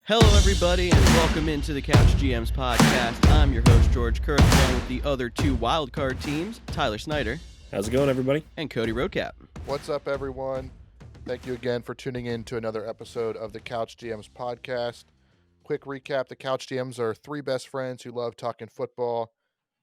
Hello, everybody, and welcome into the Couch GMs podcast. I'm your host, George Kerth, along with the other two Wildcard teams, Tyler Snyder. How's it going, everybody? And Cody Roadcap. What's up, everyone? Thank you again for tuning in to another episode of the Couch GMs podcast. Quick recap, the Couch GMs are three best friends who love talking football.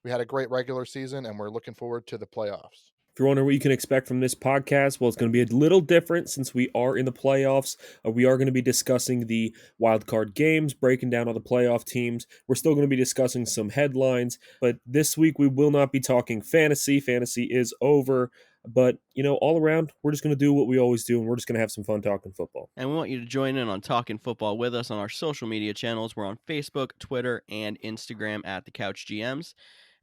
We had a great regular season, and we're looking forward to the playoffs. If you're wondering what you can expect from this podcast, well, it's going to be a little different since we are in the playoffs. We are going to be discussing the wildcard games, breaking down all the playoff teams. We're still going to be discussing some headlines, but this week we will not be talking fantasy. Fantasy is over, but, all around, we're just going to do what we always do, and we're just going to have some fun talking football. And we want you to join in on talking football with us on our social media channels. We're on Facebook, Twitter, and Instagram at the Couch GMs.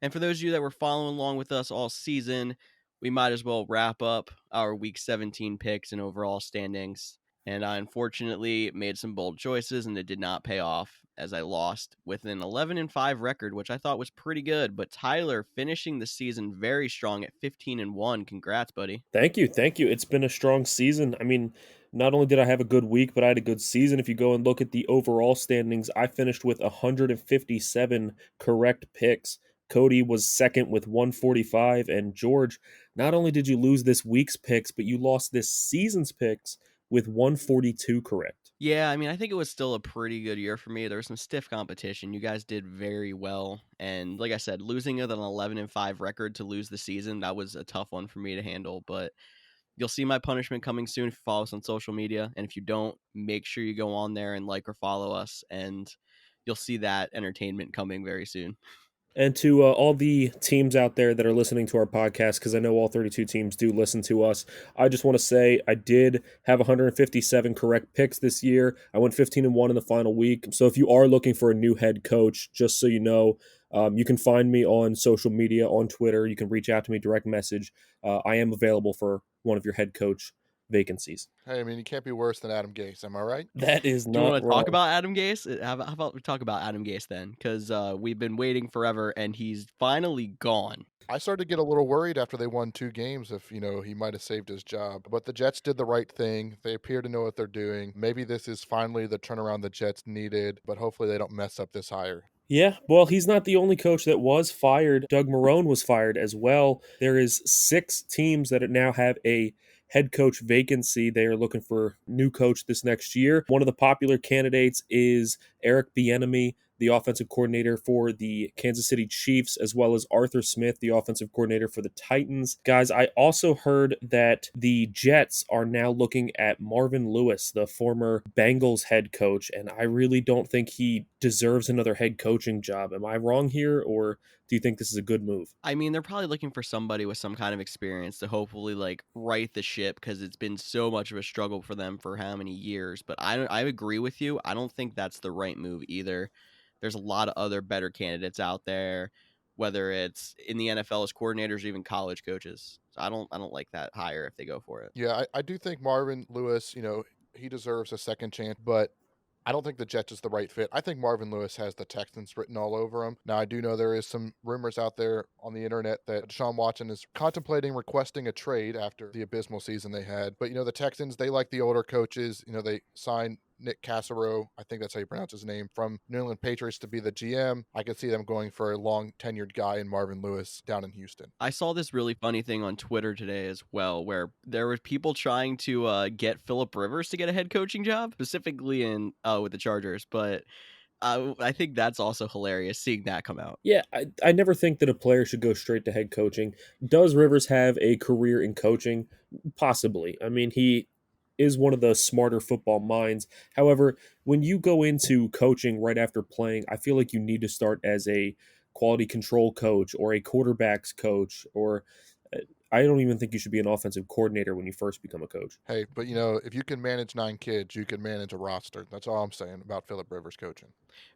And for those of you that were following along with us all season, we might as well wrap up our Week 17 picks and overall standings. And I unfortunately made some bold choices, and it did not pay off as I lost with an 11-5 record, which I thought was pretty good. But Tyler finishing the season very strong at 15-1. Congrats, buddy. Thank you. It's been a strong season. I mean, not only did I have a good week, but I had a good season. If you go and look at the overall standings, I finished with 157 correct picks. Cody was second with 145, and George, not only did you lose this week's picks, but you lost this season's picks with 142 correct. Yeah, I mean, I think it was still a pretty good year for me. There was some stiff competition. You guys did very well. And like I said, losing with an 11-5 record to lose the season, that was a tough one for me to handle. But you'll see my punishment coming soon if you follow us on social media. And if you don't, make sure you go on there and like or follow us. And you'll see that entertainment coming very soon. And to all the teams out there that are listening to our podcast, because I know all 32 teams do listen to us, I just want to say I did have 157 correct picks this year. I went 15-1 in the final week. So if you are looking for a new head coach, just so you know, you can find me on social media, on Twitter. You can reach out to me, direct message. I am available for one of your head coach vacancies. Hey, I mean, you can't be worse than Adam Gase, am I right? That is not Do you want to wrong. talk about Adam Gase? How about we talk about Adam Gase then? Because we've been waiting forever, and he's finally gone. I started to get a little worried after they won 2 games if, he might have saved his job. But the Jets did the right thing. They appear to know what they're doing. Maybe this is finally the turnaround the Jets needed, but hopefully they don't mess up this hire. Yeah, well, he's not the only coach that was fired. Doug Marrone was fired as well. There is 6 teams that now have a head coach vacancy. They are looking for new coach this next year. One of the popular candidates is Eric Bieniemy, the offensive coordinator for the Kansas City Chiefs, as well as Arthur Smith, the offensive coordinator for the Titans. Guys, I also heard that the Jets are now looking at Marvin Lewis, the former Bengals head coach, and I really don't think he deserves another head coaching job. Am I wrong here, or do you think this is a good move? I mean, they're probably looking for somebody with some kind of experience to hopefully right the ship, because it's been so much of a struggle for them for how many years. But I agree with you. I don't think that's the right move either. There's a lot of other better candidates out there, whether it's in the NFL as coordinators or even college coaches. So I don't like that hire if they go for it. Yeah, I do think Marvin Lewis, he deserves a second chance, but I don't think the Jets is the right fit. I think Marvin Lewis has the Texans written all over him. Now, I do know there is some rumors out there on the internet that Deshaun Watson is contemplating requesting a trade after the abysmal season they had. But, the Texans, they like the older coaches. They signed Nick Cassero, I think that's how you pronounce his name, from New England Patriots to be the GM. I could see them going for a long-tenured guy in Marvin Lewis down in Houston. I saw this really funny thing on Twitter today as well, where there were people trying to get Phillip Rivers to get a head coaching job, specifically in with the Chargers. But I think that's also hilarious seeing that come out. Yeah, I never think that a player should go straight to head coaching. Does Rivers have a career in coaching? Possibly. I mean, he is one of the smarter football minds. However, when you go into coaching right after playing, I feel like you need to start as a quality control coach or a quarterbacks coach, or I don't even think you should be an offensive coordinator when you first become a coach. Hey, but if you can manage 9 kids, you can manage a roster. That's all I'm saying about Phillip Rivers coaching.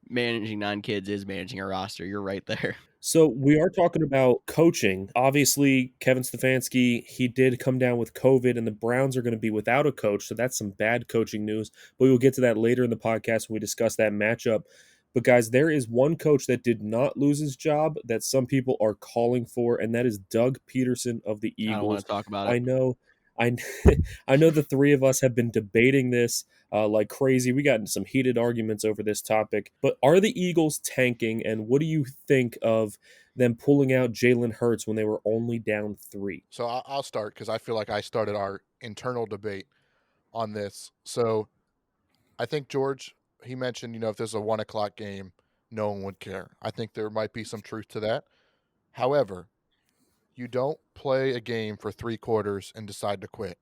Managing 9 kids is managing a roster. You're right there. So we are talking about coaching. Obviously, Kevin Stefanski, he did come down with COVID, and the Browns are going to be without a coach, so that's some bad coaching news. But we will get to that later in the podcast when we discuss that matchup. But guys, there is one coach that did not lose his job that some people are calling for, and that is Doug Peterson of the Eagles. I don't want to talk about it. I know the 3 of us have been debating this. like crazy. We got into some heated arguments over this topic. But are the Eagles tanking, and what do you think of them pulling out Jalen Hurts when they were only down 3? So I'll start because I feel like I started our internal debate on this. So I think George, he mentioned, if there's a 1 o'clock game, no one would care. I think there might be some truth to that. However, you don't play a game for 3 quarters and decide to quit.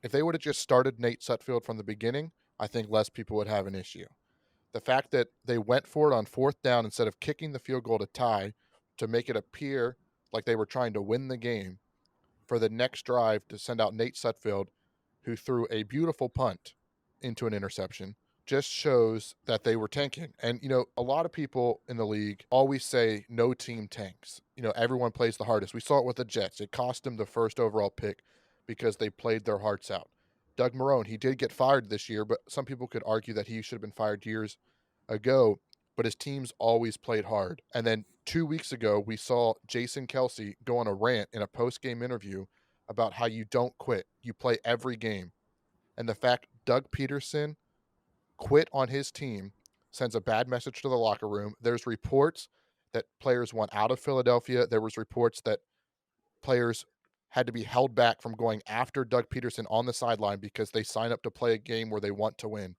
If they would have just started Nate Sutfield from the beginning, I think less people would have an issue. The fact that they went for it on 4th down instead of kicking the field goal to tie to make it appear like they were trying to win the game for the next drive to send out Nate Sutfield, who threw a beautiful punt into an interception, just shows that they were tanking. And, a lot of people in the league always say no team tanks. Everyone plays the hardest. We saw it with the Jets. It cost them the first overall pick because they played their hearts out. Doug Marrone, he did get fired this year, but some people could argue that he should have been fired years ago, but his teams always played hard. And then 2 weeks ago, we saw Jason Kelsey go on a rant in a post-game interview about how you don't quit. You play every game. And the fact Doug Peterson quit on his team sends a bad message to the locker room. There's reports that players want out of Philadelphia. There was reports that players had to be held back from going after Doug Peterson on the sideline because they sign up to play a game where they want to win.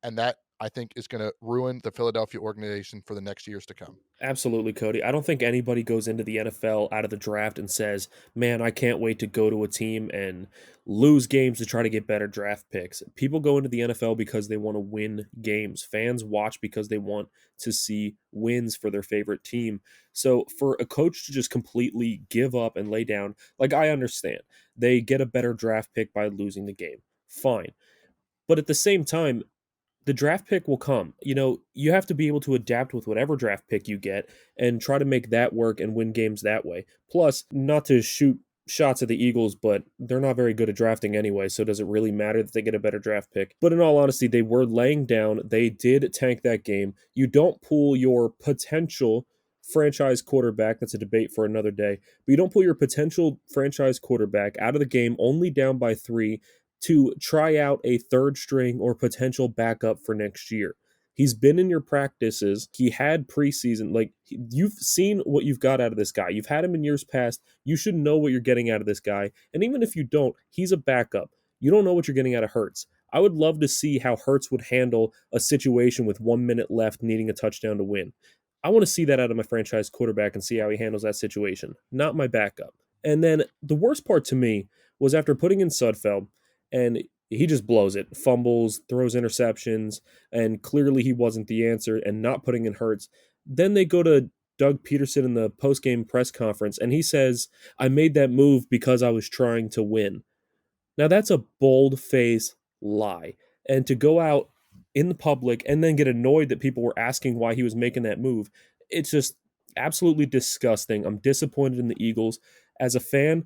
And that, I think, is going to ruin the Philadelphia organization for the next years to come. Absolutely, Cody. I don't think anybody goes into the NFL out of the draft and says, man, I can't wait to go to a team and lose games to try to get better draft picks. People go into the NFL because they want to win games. Fans watch because they want to see wins for their favorite team. So for a coach to just completely give up and lay down, like, I understand. They get a better draft pick by losing the game. Fine. But at the same time, the draft pick will come. You have to be able to adapt with whatever draft pick you get and try to make that work and win games that way. Plus, not to shoot shots at the Eagles, but they're not very good at drafting anyway, so does it really matter that they get a better draft pick? But in all honesty, they were laying down. They did tank that game. You don't pull your potential franchise quarterback, that's a debate for another day, but you don't pull your potential franchise quarterback out of the game only down by 3 to try out a third string or potential backup for next year. He's been in your practices. He had preseason. Like, you've seen what you've got out of this guy. You've had him in years past. You should know what you're getting out of this guy. And even if you don't, he's a backup. You don't know what you're getting out of Hurts. I would love to see how Hurts would handle a situation with 1 minute left needing a touchdown to win. I want to see that out of my franchise quarterback and see how he handles that situation, not my backup. And then the worst part to me was after putting in Sudfeld, and he just blows it, fumbles, throws interceptions, and clearly he wasn't the answer and not putting in Hurts. Then they go to Doug Peterson in the post-game press conference, and he says, I made that move because I was trying to win. Now that's a bold-faced lie. And to go out in the public and then get annoyed that people were asking why he was making that move, it's just absolutely disgusting. I'm disappointed in the Eagles. As a fan,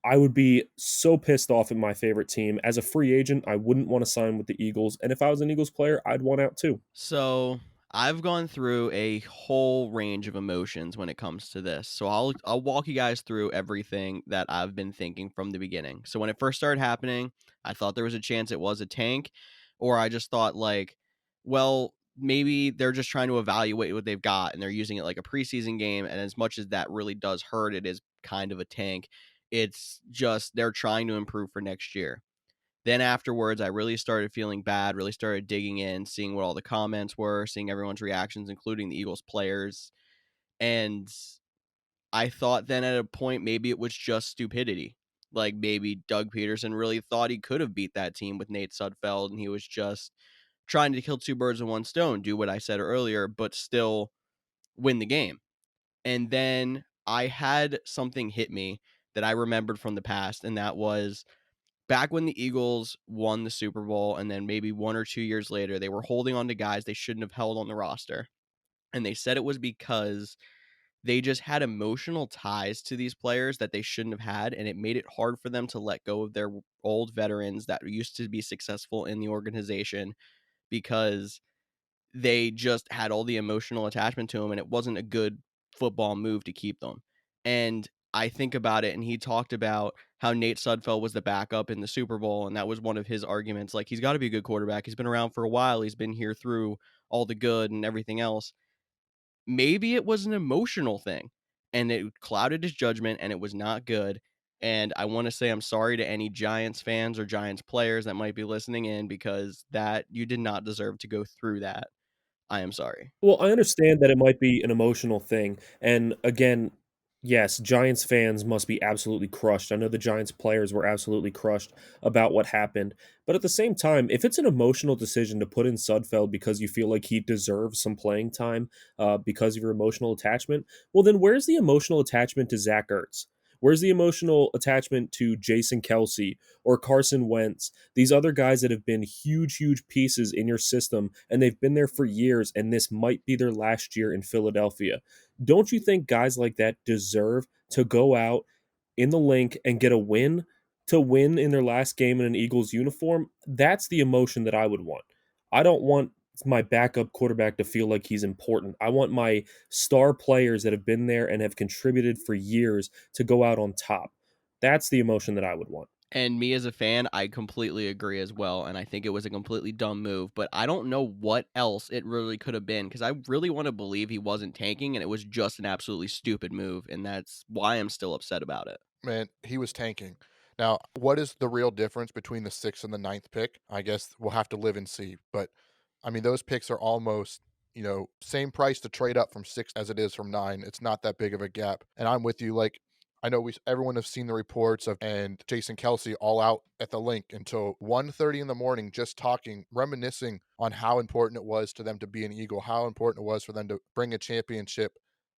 I would be so pissed off at my favorite team. As a free agent, I wouldn't want to sign with the Eagles. And if I was an Eagles player, I'd want out too. So I've gone through a whole range of emotions when it comes to this. So I'll walk you guys through everything that I've been thinking from the beginning. So when it first started happening, I thought there was a chance it was a tank, or I just thought like, well, maybe they're just trying to evaluate what they've got and they're using it like a preseason game. And as much as that really does hurt, it is kind of a tank. It's just they're trying to improve for next year. Then afterwards, I really started feeling bad, really started digging in, seeing what all the comments were, seeing everyone's reactions, including the Eagles players. And I thought then at a point, maybe it was just stupidity. Like maybe Doug Peterson really thought he could have beat that team with Nate Sudfeld, and he was just trying to kill two birds with one stone, do what I said earlier, but still win the game. And then I had something hit me that I remembered from the past, and that was back when the Eagles won the Super Bowl, and then maybe 1 or 2 years later, they were holding on to guys they shouldn't have held on the roster. And they said it was because they just had emotional ties to these players that they shouldn't have had, and it made it hard for them to let go of their old veterans that used to be successful in the organization because they just had all the emotional attachment to him, and it wasn't a good football move to keep them. And I think about it, and he talked about how Nate Sudfeld was the backup in the Super Bowl, and that was one of his arguments. Like, he's got to be a good quarterback. He's been around for a while. He's been here through all the good and everything else. Maybe it was an emotional thing, and it clouded his judgment, and it was not good. And I want to say I'm sorry to any Giants fans or Giants players that might be listening in, because that you did not deserve to go through that. I am sorry. Well, I understand that it might be an emotional thing. And again, yes, Giants fans must be absolutely crushed. I know the Giants players were absolutely crushed about what happened. But at the same time, if it's an emotional decision to put in Sudfeld because you feel like he deserves some playing time because of your emotional attachment, well, then where's the emotional attachment to Zach Ertz? Where's the emotional attachment to Jason Kelsey or Carson Wentz? These other guys that have been huge, huge pieces in your system, and they've been there for years, and this might be their last year in Philadelphia. Don't you think guys like that deserve to go out in the link and get a win, to win in their last game in an Eagles uniform? That's the emotion that I would want. I don't want my backup quarterback to feel like he's important. I want my star players that have been there and have contributed for years to go out on top. That's the emotion that I would want. And me as a fan, I completely agree as well. And I think it was a completely dumb move, but I don't know what else it really could have been, because I really want to believe he wasn't tanking and it was just an absolutely stupid move. And that's why I'm still upset about it. Man, he was tanking. Now, what is the real difference between the 6th and the ninth pick? I guess we'll have to live and see. But I mean, those picks are almost, same price to trade up from 6 as it is from 9. It's not that big of a gap. And I'm with you. Like, I know everyone has seen the reports of and Jason Kelsey all out at the link until 1:30 in the morning, just talking, reminiscing on how important it was to them to be an Eagle, how important it was for them to bring a championship.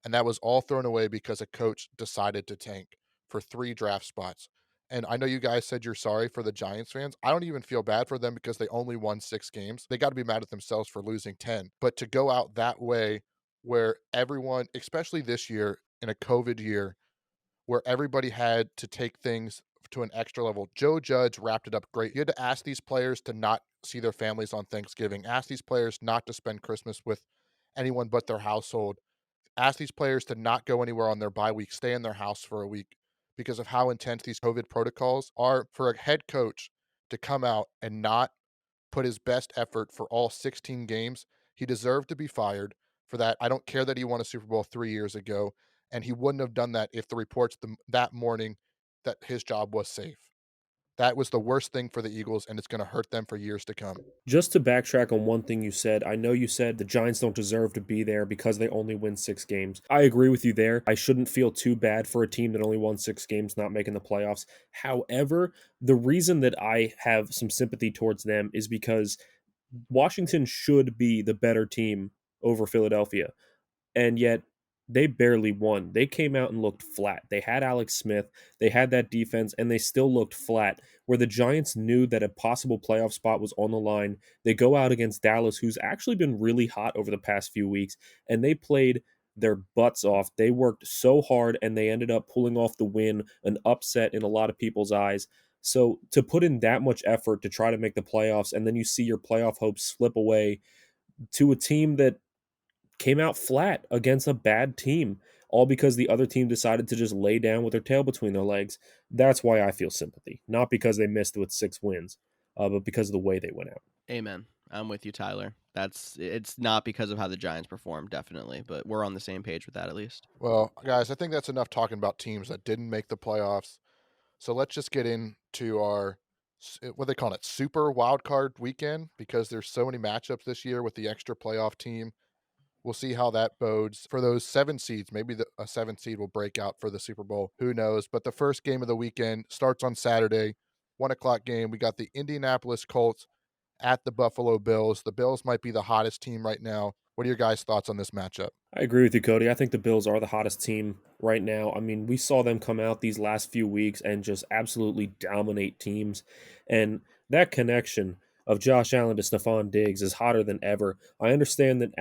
And that was all thrown away because a coach decided to tank for 3 draft spots. And I know you guys said you're sorry for the Giants fans. I don't even feel bad for them because they only won 6 games. They got to be mad at themselves for losing 10. But to go out that way where everyone, especially this year in a COVID year, where everybody had to take things to an extra level. Joe Judge wrapped it up great. You had to ask these players to not see their families on Thanksgiving, ask these players not to spend Christmas with anyone but their household, ask these players to not go anywhere on their bye week, stay in their house for a week because of how intense these COVID protocols are. For a head coach to come out and not put his best effort for all 16 games, he deserved to be fired for that. I don't care that he won a Super Bowl 3 years ago, and he wouldn't have done that if the reports that morning that his job was safe. That was the worst thing for the Eagles, and it's going to hurt them for years to come. Just to backtrack on one thing you said, I know you said the Giants don't deserve to be there because they only win 6 games. I agree with you there. I shouldn't feel too bad for a team that only won 6 games not making the playoffs. However, the reason that I have some sympathy towards them is because Washington should be the better team over Philadelphia, and yet they barely won. They came out and looked flat. They had Alex Smith, they had that defense, and they still looked flat. Where the Giants knew that a possible playoff spot was on the line, they go out against Dallas, who's actually been really hot over the past few weeks, and they played their butts off. They worked so hard, and they ended up pulling off the win, an upset in a lot of people's eyes. So to put in that much effort to try to make the playoffs, and then you see your playoff hopes slip away to a team that came out flat against a bad team, all because the other team decided to just lay down with their tail between their legs. That's why I feel sympathy. Not because they missed with 6 wins, but because of the way they went out. Amen. I'm with you, Tyler. It's not because of how the Giants performed, definitely, but we're on the same page with that at least. Well, guys, I think that's enough talking about teams that didn't make the playoffs. So let's just get into our what they call it, super wild card weekend, because there's so many matchups this year with the extra playoff team. We'll see how that bodes for those 7 seeds. Maybe a 7 seed will break out for the Super Bowl. Who knows? But the first game of the weekend starts on Saturday, 1 o'clock game. We got the Indianapolis Colts at the Buffalo Bills. The Bills might be the hottest team right now. What are your guys' thoughts on this matchup? I agree with you, Cody. I think the Bills are the hottest team right now. I mean, we saw them come out these last few weeks and just absolutely dominate teams. And that connection of Josh Allen to Stephon Diggs is hotter than ever. I understand that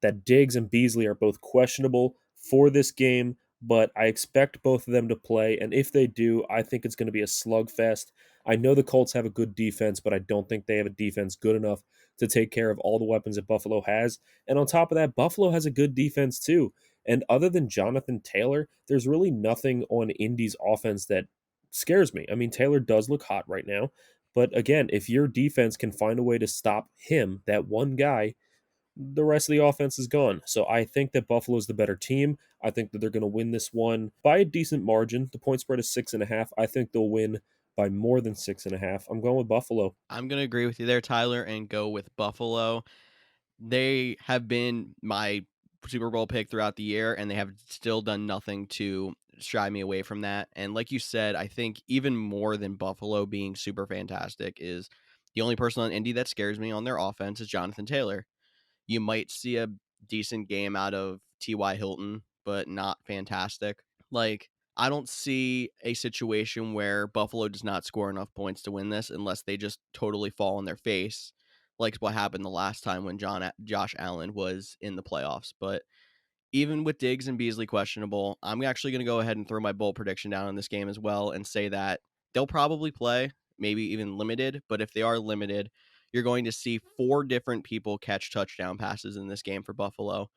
that Diggs and Beasley are both questionable for this game, but I expect both of them to play. And if they do, I think it's going to be a slugfest. I know the Colts have a good defense, but I don't think they have a defense good enough to take care of all the weapons that Buffalo has. And on top of that, Buffalo has a good defense too. And other than Jonathan Taylor, there's really nothing on Indy's offense that scares me. I mean, Taylor does look hot right now, but again, if your defense can find a way to stop him, that one guy, the rest of the offense is gone. So I think that Buffalo's the better team. I think that they're going to win this one by a decent margin. The point spread is 6.5. I think they'll win by more than 6.5. I'm going with Buffalo. I'm going to agree with you there, Tyler, and go with Buffalo. They have been my Super Bowl pick throughout the year, and they have still done nothing to shy me away from that. And like you said, I think even more than Buffalo being super fantastic is the only person on Indy that scares me on their offense is Jonathan Taylor. You might see a decent game out of T.Y. Hilton, but not fantastic. Like, I don't see a situation where Buffalo does not score enough points to win this unless they just totally fall on their face, like what happened the last time when Josh Allen was in the playoffs. But even with Diggs and Beasley questionable, I'm actually going to go ahead and throw my bold prediction down on this game as well and say that they'll probably play, maybe even limited. But if they are limited, you're going to see 4 different people catch touchdown passes in this game for Buffalo.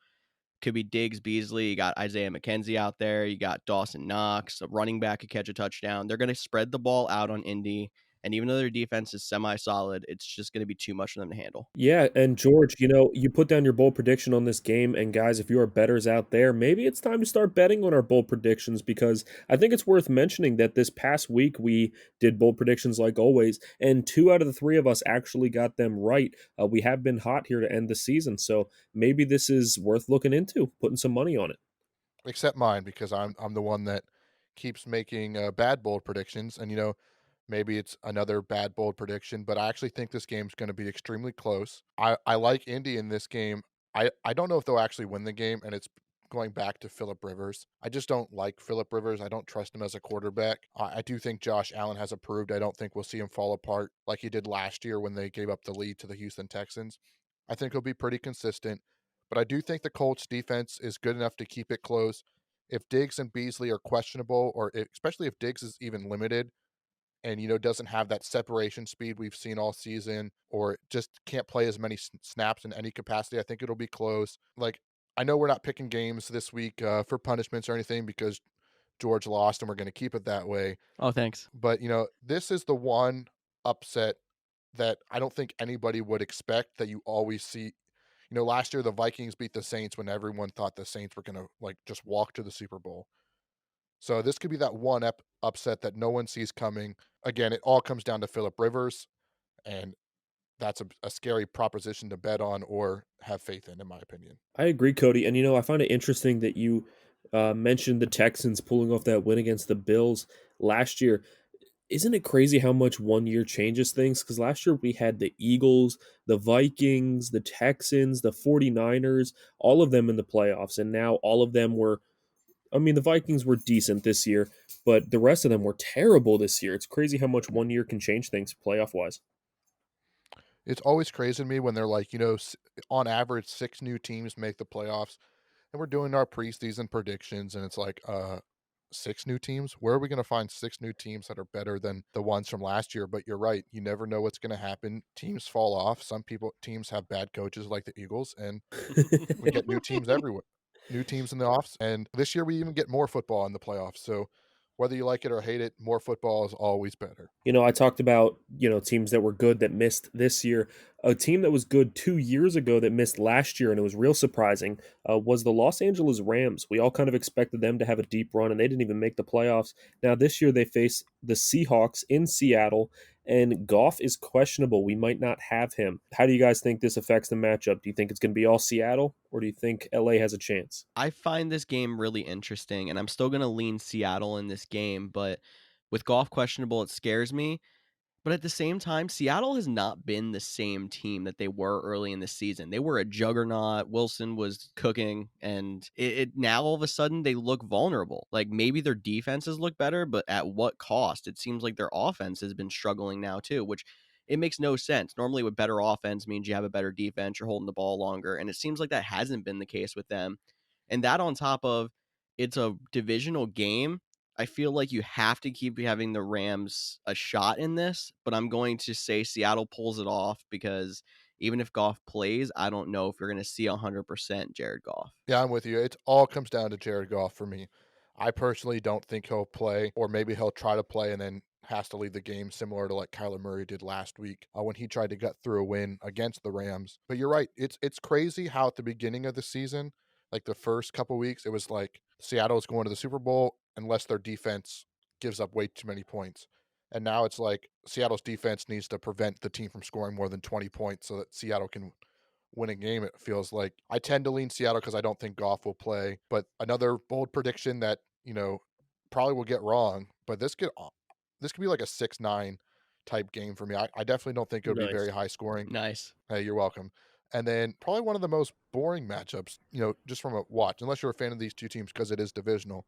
Could be Diggs, Beasley. You got Isaiah McKenzie out there. You got Dawson Knox, a running back could catch a touchdown. They're going to spread the ball out on Indy. And even though their defense is semi-solid, it's just going to be too much for them to handle. Yeah, and George, you put down your bold prediction on this game, and guys, if you are bettors out there, maybe it's time to start betting on our bold predictions because I think it's worth mentioning that this past week we did bold predictions like always, and 2 out of the 3 of us actually got them right. We have been hot here to end the season, so maybe this is worth looking into, putting some money on it. Except mine because I'm the one that keeps making bad bold predictions, and maybe it's another bad bold prediction, but I actually think this game's going to be extremely close. I like Indy in this game. I don't know if they'll actually win the game, and it's going back to Philip Rivers. I just don't like Philip Rivers. I don't trust him as a quarterback. I do think Josh Allen has improved. I don't think we'll see him fall apart like he did last year when they gave up the lead to the Houston Texans. I think he'll be pretty consistent, but I do think the Colts defense is good enough to keep it close. If Diggs and Beasley are questionable, or especially if Diggs is even limited, and doesn't have that separation speed we've seen all season, or just can't play as many snaps in any capacity, I think it'll be close. Like, I know we're not picking games this week for punishments or anything because George lost and we're going to keep it that way, Oh, thanks. but this is the one upset that I don't think anybody would expect that you always see. Last year the Vikings beat the Saints when everyone thought the Saints were going to like just walk to the Super Bowl. So this could be that one upset that no one sees coming. Again, it all comes down to Philip Rivers, and that's a scary proposition to bet on or have faith in my opinion. I agree, Cody. And I find it interesting that you mentioned the Texans pulling off that win against the Bills last year. Isn't it crazy how much one year changes things? Because last year we had the Eagles, the Vikings, the Texans, the 49ers, all of them in the playoffs. And now all of them were, I mean, the Vikings were decent this year, but the rest of them were terrible this year. It's crazy how much one year can change things playoff wise. It's always crazy to me when they're like, on average 6 new teams make the playoffs, and we're doing our preseason predictions, and it's like, 6 new teams? Where are we going to find 6 new teams that are better than the ones from last year? But you're right. You never know what's going to happen. Teams fall off. Teams have bad coaches like the Eagles, and we get new teams everywhere. New teams in the offs. And this year we even get more football in the playoffs. So whether you like it or hate it, more football is always better. I talked about, teams that were good that missed this year. A team that was good 2 years ago that missed last year, and it was real surprising, was the Los Angeles Rams. We all kind of expected them to have a deep run, and they didn't even make the playoffs. Now, this year they face the Seahawks in Seattle, and Goff is questionable. We might not have him. How do you guys think this affects the matchup? Do you think it's going to be all Seattle, or do you think LA has a chance? I find this game really interesting, and I'm still going to lean Seattle in this game, but with Goff questionable, it scares me. But at the same time, Seattle has not been the same team that they were early in the season. They were a juggernaut. Wilson was cooking, and now all of a sudden they look vulnerable. Like maybe their defenses look better, but at what cost? It seems like their offense has been struggling now too, which it makes no sense. Normally, with better offense means you have a better defense, you're holding the ball longer, and it seems like that hasn't been the case with them. And that on top of it's a divisional game, I feel like you have to keep having the Rams a shot in this, but I'm going to say Seattle pulls it off because even if Goff plays, I don't know if you're going to see 100% Jared Goff. Yeah, I'm with you. It all comes down to Jared Goff for me. I personally don't think he'll play, or maybe he'll try to play and then has to leave the game, similar to like Kyler Murray did last week when he tried to gut through a win against the Rams. But you're right; it's crazy how at the beginning of the season, like the first couple weeks, it was like Seattle's going to the Super Bowl unless their defense gives up way too many points. And now it's like Seattle's defense needs to prevent the team from scoring more than 20 points so that Seattle can win a game, it feels like. I tend to lean Seattle because I don't think Goff will play. But another bold prediction that, probably will get wrong, but this could be like a 6-9 type game for me. I definitely don't think it'll be very Nice. high scoring. Nice. Hey, you're welcome. And then probably one of the most boring matchups, just from a watch, unless you're a fan of these two teams because it is divisional.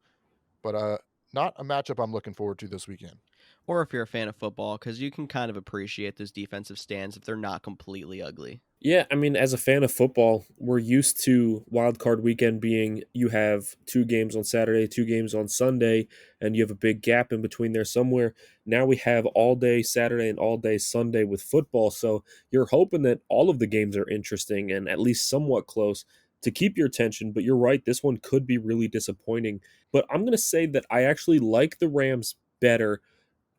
But not a matchup I'm looking forward to this weekend. Or if you're a fan of football, because you can kind of appreciate those defensive stands if they're not completely ugly. Yeah, I mean, as a fan of football, we're used to wildcard weekend being you have 2 games on Saturday, 2 games on Sunday, and you have a big gap in between there somewhere. Now we have all day Saturday and all day Sunday with football, so you're hoping that all of the games are interesting and at least somewhat close to keep your attention. But you're right, this one could be really disappointing. But I'm going to say that I actually like the Rams better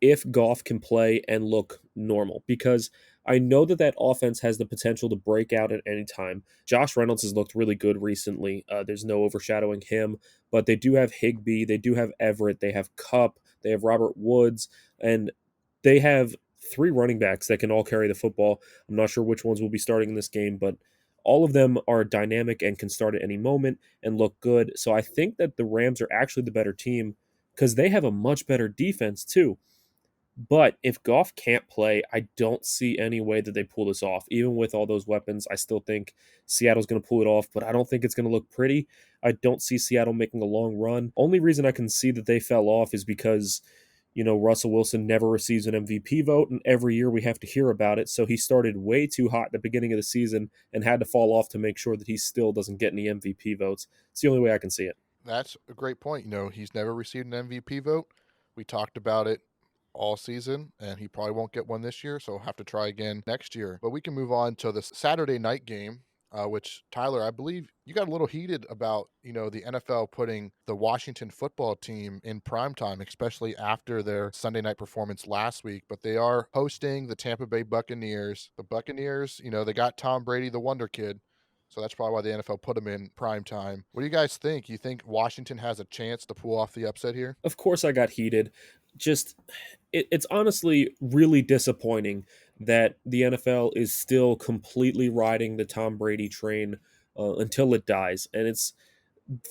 if Goff can play and look normal, because I know that that offense has the potential to break out at any time. Josh Reynolds has looked really good recently. There's no overshadowing him, but they do have Higbee, they do have Everett, they have Cup, they have Robert Woods, and they have 3 running backs that can all carry the football. I'm not sure which ones will be starting in this game, but all of them are dynamic and can start at any moment and look good. So I think that the Rams are actually the better team because they have a much better defense too. But if Goff can't play, I don't see any way that they pull this off. Even with all those weapons, I still think Seattle's going to pull it off, but I don't think it's going to look pretty. I don't see Seattle making a long run. Only reason I can see that they fell off is because, Russell Wilson never receives an MVP vote, and every year we have to hear about it. So he started way too hot at the beginning of the season and had to fall off to make sure that he still doesn't get any MVP votes. It's the only way I can see it. That's a great point. He's never received an MVP vote. We talked about it all season, and he probably won't get one this year, so he'll have to try again next year. But we can move on to the Saturday night game, which, Tyler, I believe you got a little heated about, the NFL putting the Washington football team in primetime, especially after their Sunday night performance last week. But they are hosting the Tampa Bay Buccaneers. The Buccaneers, they got Tom Brady, the Wonder Kid. So that's probably why the NFL put them in prime time. What do you guys think? You think Washington has a chance to pull off the upset here? Of course, I got heated. Just, it's honestly really disappointing that the NFL is still completely riding the Tom Brady train until it dies. And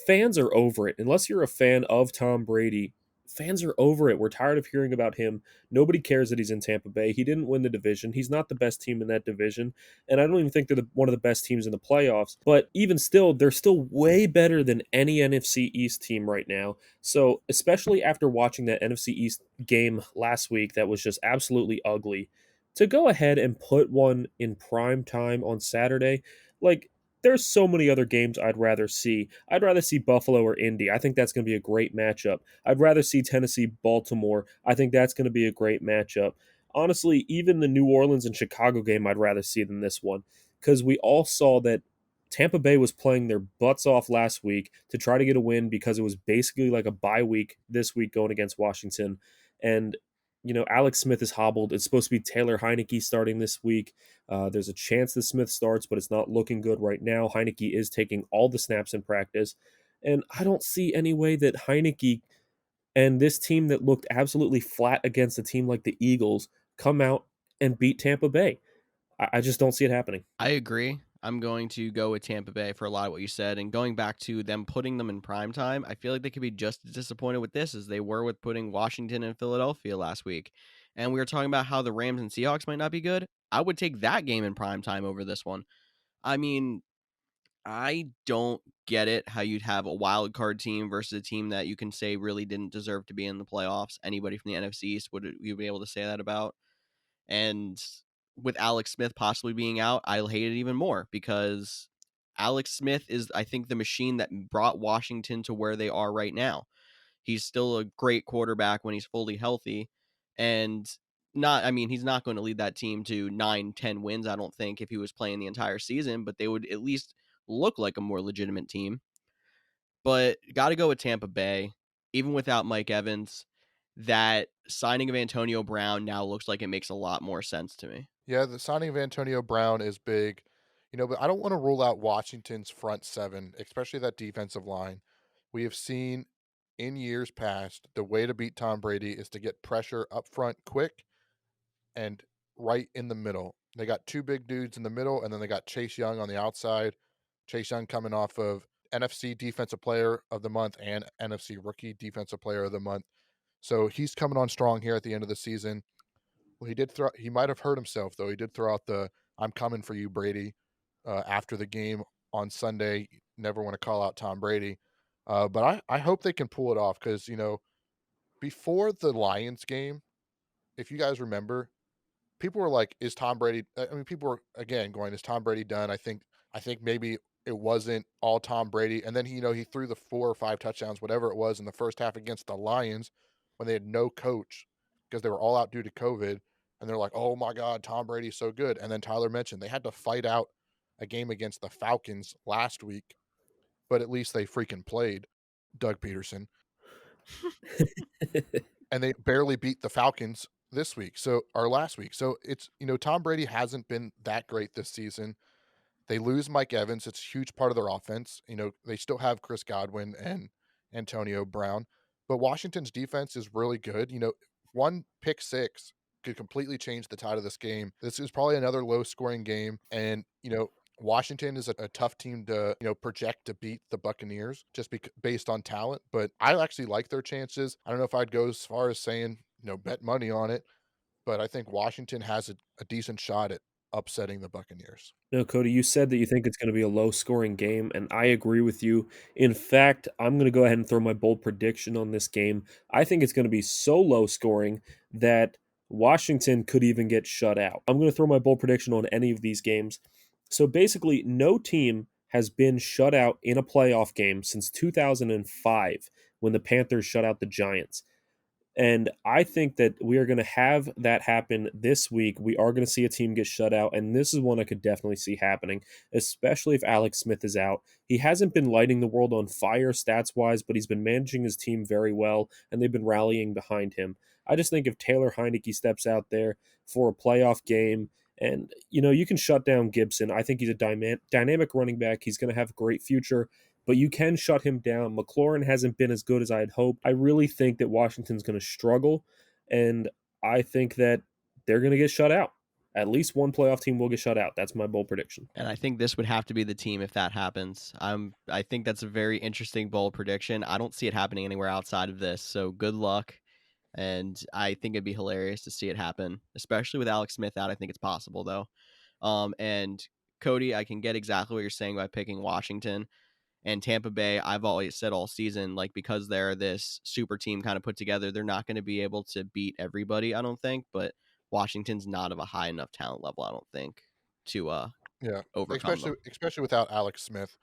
fans are over it. Unless you're a fan of Tom Brady, fans are over it. We're tired of hearing about him. Nobody cares that he's in Tampa Bay. He didn't win the division. He's not the best team in that division. And I don't even think they're one of the best teams in the playoffs. But even still, they're still way better than any NFC East team right now. So, especially after watching that NFC East game last week that was just absolutely ugly, to go ahead and put one in prime time on Saturday, like, there's so many other games I'd rather see. I'd rather see Buffalo or Indy. I think that's going to be a great matchup. I'd rather see Tennessee, Baltimore. I think that's going to be a great matchup. Honestly, even the New Orleans and Chicago game I'd rather see than this one, because we all saw that Tampa Bay was playing their butts off last week to try to get a win because it was basically like a bye week this week going against Washington. And Alex Smith is hobbled. It's supposed to be Taylor Heineke starting this week. There's a chance that Smith starts, but it's not looking good right now. Heineke is taking all the snaps in practice. And I don't see any way that Heineke and this team that looked absolutely flat against a team like the Eagles come out and beat Tampa Bay. I just don't see it happening. I agree. I'm going to go with Tampa Bay for a lot of what you said. And going back to them putting them in prime time, I feel like they could be just as disappointed with this as they were with putting Washington and Philadelphia last week. And we were talking about how the Rams and Seahawks might not be good. I would take that game in prime time over this one. I mean, I don't get it how you'd have a wild card team versus a team that you can say really didn't deserve to be in the playoffs. Anybody from the NFC East would you be able to say that about? And with Alex Smith possibly being out, I'll hate it even more because Alex Smith is, I think, the machine that brought Washington to where they are right now. He's still a great quarterback when he's fully healthy. And he's not going to lead that team to 9-10 wins, I don't think, if he was playing the entire season, but they would at least look like a more legitimate team. But got to go with Tampa Bay. Even without Mike Evans, that signing of Antonio Brown now looks like it makes a lot more sense to me. Yeah, the signing of Antonio Brown is big, but I don't want to rule out Washington's front seven, especially that defensive line. We have seen in years past the way to beat Tom Brady is to get pressure up front quick and right in the middle. They got two big dudes in the middle, and then they got Chase Young on the outside. Chase Young coming off of NFC Defensive Player of the Month and NFC Rookie Defensive Player of the Month. So he's coming on strong here at the end of the season. Well, he might have hurt himself though. He did throw out the "I'm coming for you, Brady" after the game on Sunday. Never want to call out Tom Brady, but I hope they can pull it off because before the Lions game, if you guys remember, people were like, "Is Tom Brady?" I mean, people were again going, "Is Tom Brady done?" I think maybe it wasn't all Tom Brady, and then he threw the 4 or 5 touchdowns, whatever it was, in the first half against the Lions when they had no coach because they were all out due to COVID, and they're like, "Oh my God, Tom Brady's so good." And then Tyler mentioned they had to fight out a game against the Falcons last week, but at least they freaking played Doug Peterson, and they barely beat the Falcons this week. So or last week. So it's Tom Brady hasn't been that great this season. They lose Mike Evans. It's a huge part of their offense. They still have Chris Godwin and Antonio Brown, but Washington's defense is really good. One pick six could completely change the tide of this game. This is probably another low scoring game. And, Washington is a tough team to, project to beat the Buccaneers just based on talent. But I actually like their chances. I don't know if I'd go as far as saying, bet money on it, but I think Washington has a decent shot at upsetting the Buccaneers. No, Cody, you said that you think it's going to be a low scoring game, and I agree with you. In fact, I'm going to go ahead and throw my bold prediction on this game. I think it's going to be so low scoring that Washington could even get shut out. I'm going to throw my bold prediction on any of these games. So basically, no team has been shut out in a playoff game since 2005 when the Panthers shut out the Giants. And I think that we are going to have that happen this week. We are going to see a team get shut out, and this is one I could definitely see happening, especially if Alex Smith is out. He hasn't been lighting the world on fire stats wise, but he's been managing his team very well, and they've been rallying behind him. I just think if Taylor Heineke steps out there for a playoff game, and you can shut down Gibson. I think he's a dynamic running back. He's going to have a great future, but you can shut him down. McLaurin hasn't been as good as I had hoped. I really think that Washington's going to struggle, and I think that they're going to get shut out. At least one playoff team will get shut out. That's my bold prediction. And I think this would have to be the team if that happens. I think that's a very interesting bold prediction. I don't see it happening anywhere outside of this. So good luck. And I think it'd be hilarious to see it happen, especially with Alex Smith out. I think it's possible though. And Cody, I can get exactly what you're saying by picking Washington. And Tampa Bay, I've always said all season, like, because they're this super team kind of put together, they're not going to be able to beat everybody, I don't think. But Washington's not of a high enough talent level, I don't think, to Yeah, overcome especially them. especially without Alex Smith.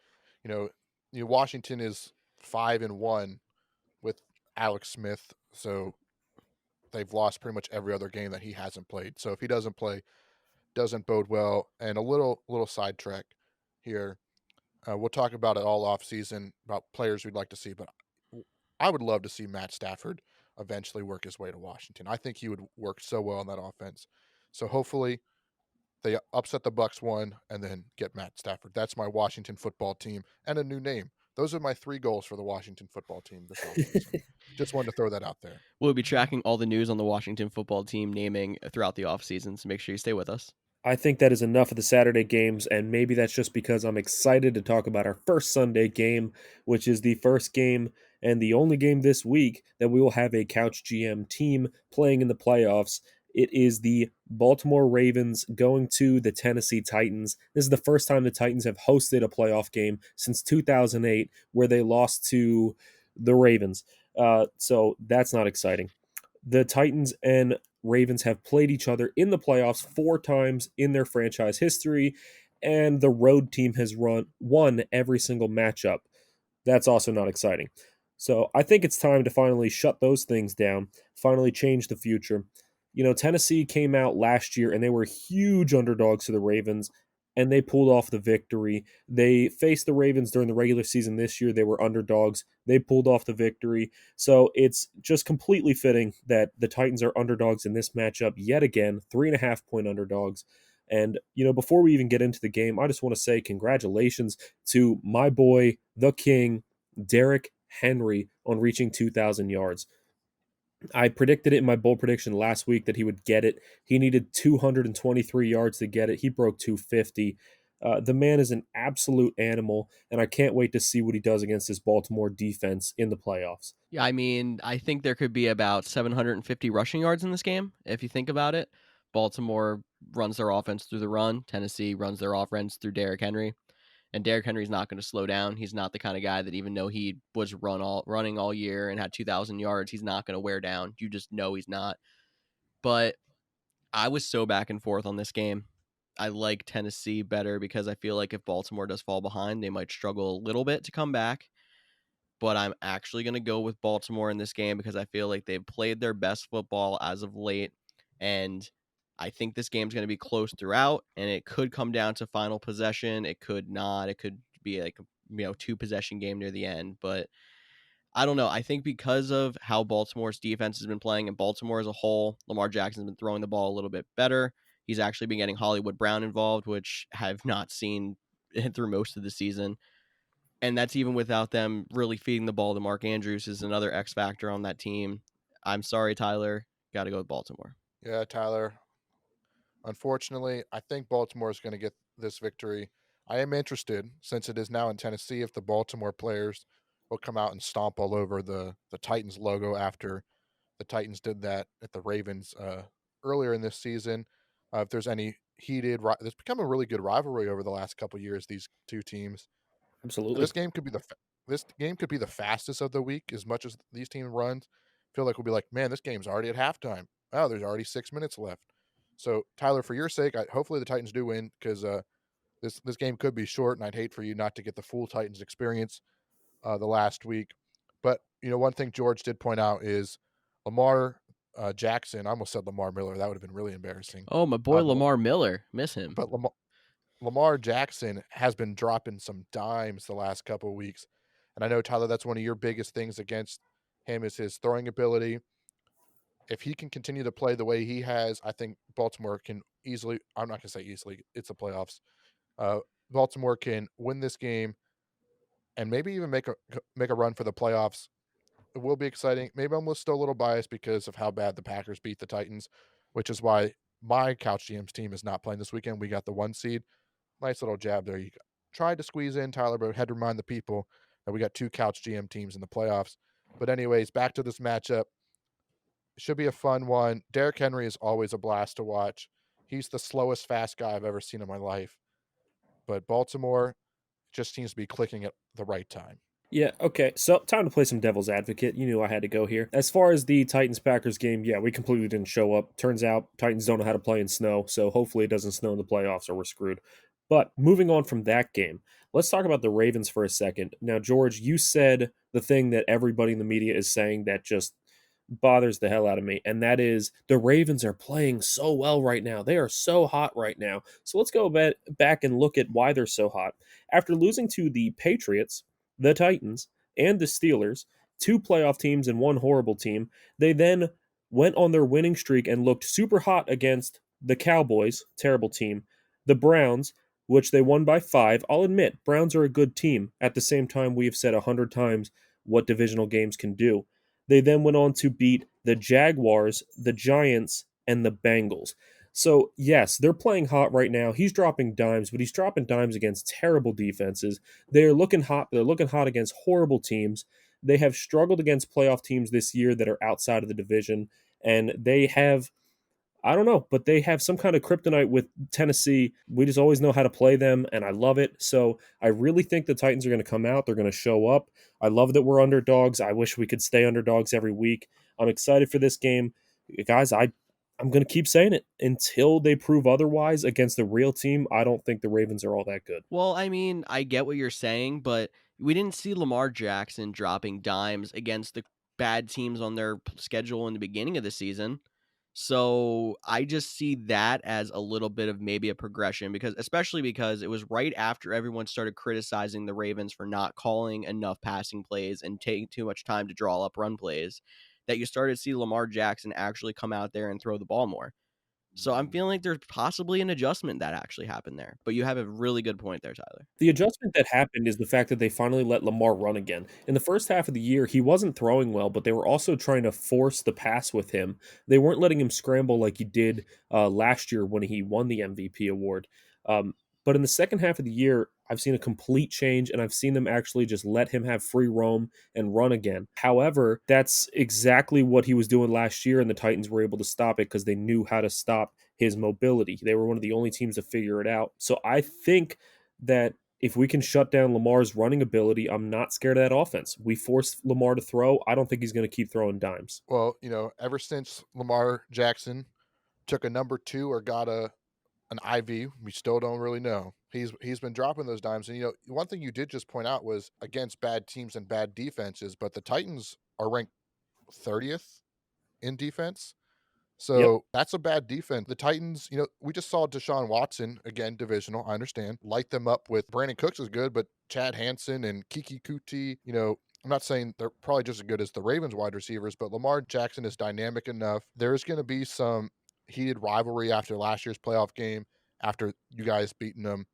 You know, Washington is 5-1 with Alex Smith, so they've lost pretty much every other game that he hasn't played. So if he doesn't play, doesn't bode well. And a little sidetrack here. We'll talk about it all off season about players we'd like to see, but I would love to see Matt Stafford eventually work his way to Washington. I think he would work so well in that offense. So hopefully they upset the Bucks one and then get Matt Stafford. That's my Washington football team and a new name. Those are my 3 goals for the Washington football team this offseason. Just wanted to throw that out there. We'll be tracking all the news on the Washington football team naming throughout the offseason, so make sure you stay with us. I think that is enough of the Saturday games, and maybe that's just because I'm excited to talk about our first Sunday game, which is the first game and the only game this week that we will have a Couch GM team playing in the playoffs. It is the Baltimore Ravens going to the Tennessee Titans. This is the first time the Titans have hosted a playoff game since 2008, where they lost to the Ravens. So that's not exciting. The Titans and Ravens have played each other in the playoffs 4 times in their franchise history, and the road team has won every single matchup. That's also not exciting. So I think it's time to finally shut those things down, finally change the future. Tennessee came out last year and they were huge underdogs to the Ravens, and they pulled off the victory. They faced the Ravens during the regular season this year. They were underdogs. They pulled off the victory. So it's just completely fitting that the Titans are underdogs in this matchup yet again, 3.5 point underdogs. And, before we even get into the game, I just want to say congratulations to my boy, the King, Derrick Henry, on reaching 2,000 yards. I predicted it in my bold prediction last week that he would get it. He needed 223 yards to get it. He broke 250. The man is an absolute animal, and I can't wait to see what he does against this Baltimore defense in the playoffs. Yeah, I mean, I think there could be about 750 rushing yards in this game, if you think about it. Baltimore runs their offense through the run. Tennessee runs their offense through Derrick Henry. And Derrick Henry's not going to slow down. He's not the kind of guy that, even though he was running all year and had 2,000 yards, he's not going to wear down. You just know he's not. But I was so back and forth on this game. I like Tennessee better because I feel like if Baltimore does fall behind, they might struggle a little bit to come back. But I'm actually going to go with Baltimore in this game because I feel like they've played their best football as of late. And I think this game's going to be close throughout, and it could come down to final possession. It could not. It could be like a 2-possession game near the end. But I don't know. I think because of how Baltimore's defense has been playing and Baltimore as a whole, Lamar Jackson's been throwing the ball a little bit better. He's actually been getting Hollywood Brown involved, which I've not seen through most of the season. And that's even without them really feeding the ball to Mark Andrews, is another X factor on that team. I'm sorry, Tyler. Got to go with Baltimore. Yeah, Tyler. Unfortunately, I think Baltimore is going to get this victory. I am interested, since it is now in Tennessee, if the Baltimore players will come out and stomp all over the Titans logo after the Titans did that at the Ravens earlier in this season. If there's any there's become a really good rivalry over the last couple years, these two teams. Absolutely. This game could be the fastest of the week, as much as these teams runs. Feel like we'll be like, man, this game's already at halftime. Oh, there's already 6 minutes left. So, Tyler, for your sake, hopefully the Titans do win, because this game could be short, and I'd hate for you not to get the full Titans experience the last week. But one thing George did point out is Lamar Jackson. I almost said Lamar Miller. That would have been really embarrassing. Oh, my boy But Lamar Miller. Miss him. but Lamar Jackson has been dropping some dimes the last couple of weeks, and I know, Tyler, that's one of your biggest things against him is his throwing ability. If he can continue to play the way he has, I think Baltimore can easily. I'm not going to say easily. It's the playoffs. Uh, Baltimore can win this game and maybe even make a run for the playoffs. It will be exciting. Maybe I'm still a little biased because of how bad the Packers beat the Titans, which is why my Couch GMs team is not playing this weekend. We got the 1 seed. Nice little jab there. You tried to squeeze in, Tyler, but had to remind the people that we got 2 Couch GM teams in the playoffs. But anyways, back to this matchup. It should be a fun one. Derrick Henry is always a blast to watch. He's the slowest fast guy I've ever seen in my life. But Baltimore just seems to be clicking at the right time. Yeah, okay. So, time to play some devil's advocate. You knew I had to go here. As far as the Titans-Packers game, yeah, we completely didn't show up. Turns out Titans don't know how to play in snow, so hopefully it doesn't snow in the playoffs or we're screwed. But moving on from that game, let's talk about the Ravens for a second. Now, George, you said the thing that everybody in the media is saying that just bothers the hell out of me, and that is the Ravens are playing so well right now. They are so hot right now. So let's go back and look at why they're so hot. After losing to the Patriots, the Titans, and the Steelers, 2 playoff teams and 1 horrible team, they then went on their winning streak and looked super hot against the Cowboys, terrible team, the Browns, which they won by 5. I'll admit, Browns are a good team. At the same time, we have said 100 times what divisional games can do. They then went on to beat the Jaguars, the Giants, and the Bengals. So, yes, they're playing hot right now. He's dropping dimes, but he's dropping dimes against terrible defenses. They're looking hot. They're looking hot against horrible teams. They have struggled against playoff teams this year that are outside of the division, and they have, I don't know, but they have some kind of kryptonite with Tennessee. We just always know how to play them, and I love it. So I really think the Titans are going to come out. They're going to show up. I love that we're underdogs. I wish we could stay underdogs every week. I'm excited for this game. Guys, I'm going to keep saying it until they prove otherwise against the real team. I don't think the Ravens are all that good. Well, I mean, I get what you're saying, but we didn't see Lamar Jackson dropping dimes against the bad teams on their schedule in the beginning of the season. So I just see that as a little bit of maybe a progression especially because it was right after everyone started criticizing the Ravens for not calling enough passing plays and taking too much time to draw up run plays that you started to see Lamar Jackson actually come out there and throw the ball more. So I'm feeling like there's possibly an adjustment that actually happened there. But you have a really good point there, Tyler. The adjustment that happened is the fact that they finally let Lamar run again. In the first half of the year, he wasn't throwing well, but they were also trying to force the pass with him. They weren't letting him scramble like he did last year when he won the MVP award. Um, but in the second half of the year, I've seen a complete change, and I've seen them actually just let him have free roam and run again. However, that's exactly what he was doing last year, and the Titans were able to stop it because they knew how to stop his mobility. They were one of the only teams to figure it out. So I think that if we can shut down Lamar's running ability, I'm not scared of that offense. We force Lamar to throw. I don't think he's going to keep throwing dimes. Well, ever since Lamar Jackson took a number 2 or got an IV, we still don't really know. He's been dropping those dimes, and one thing you did just point out was against bad teams and bad defenses, but the Titans are ranked 30th in defense. Yep. So that's a bad defense. The Titans, we just saw Deshaun Watson, again, divisional, I understand, light them up with Brandon Cooks is good, but Chad Hansen and Kiki Kuti, I'm not saying they're probably just as good as the Ravens wide receivers, but Lamar Jackson is dynamic enough. There's going to be some heated rivalry after last year's playoff game, after you guys beating them.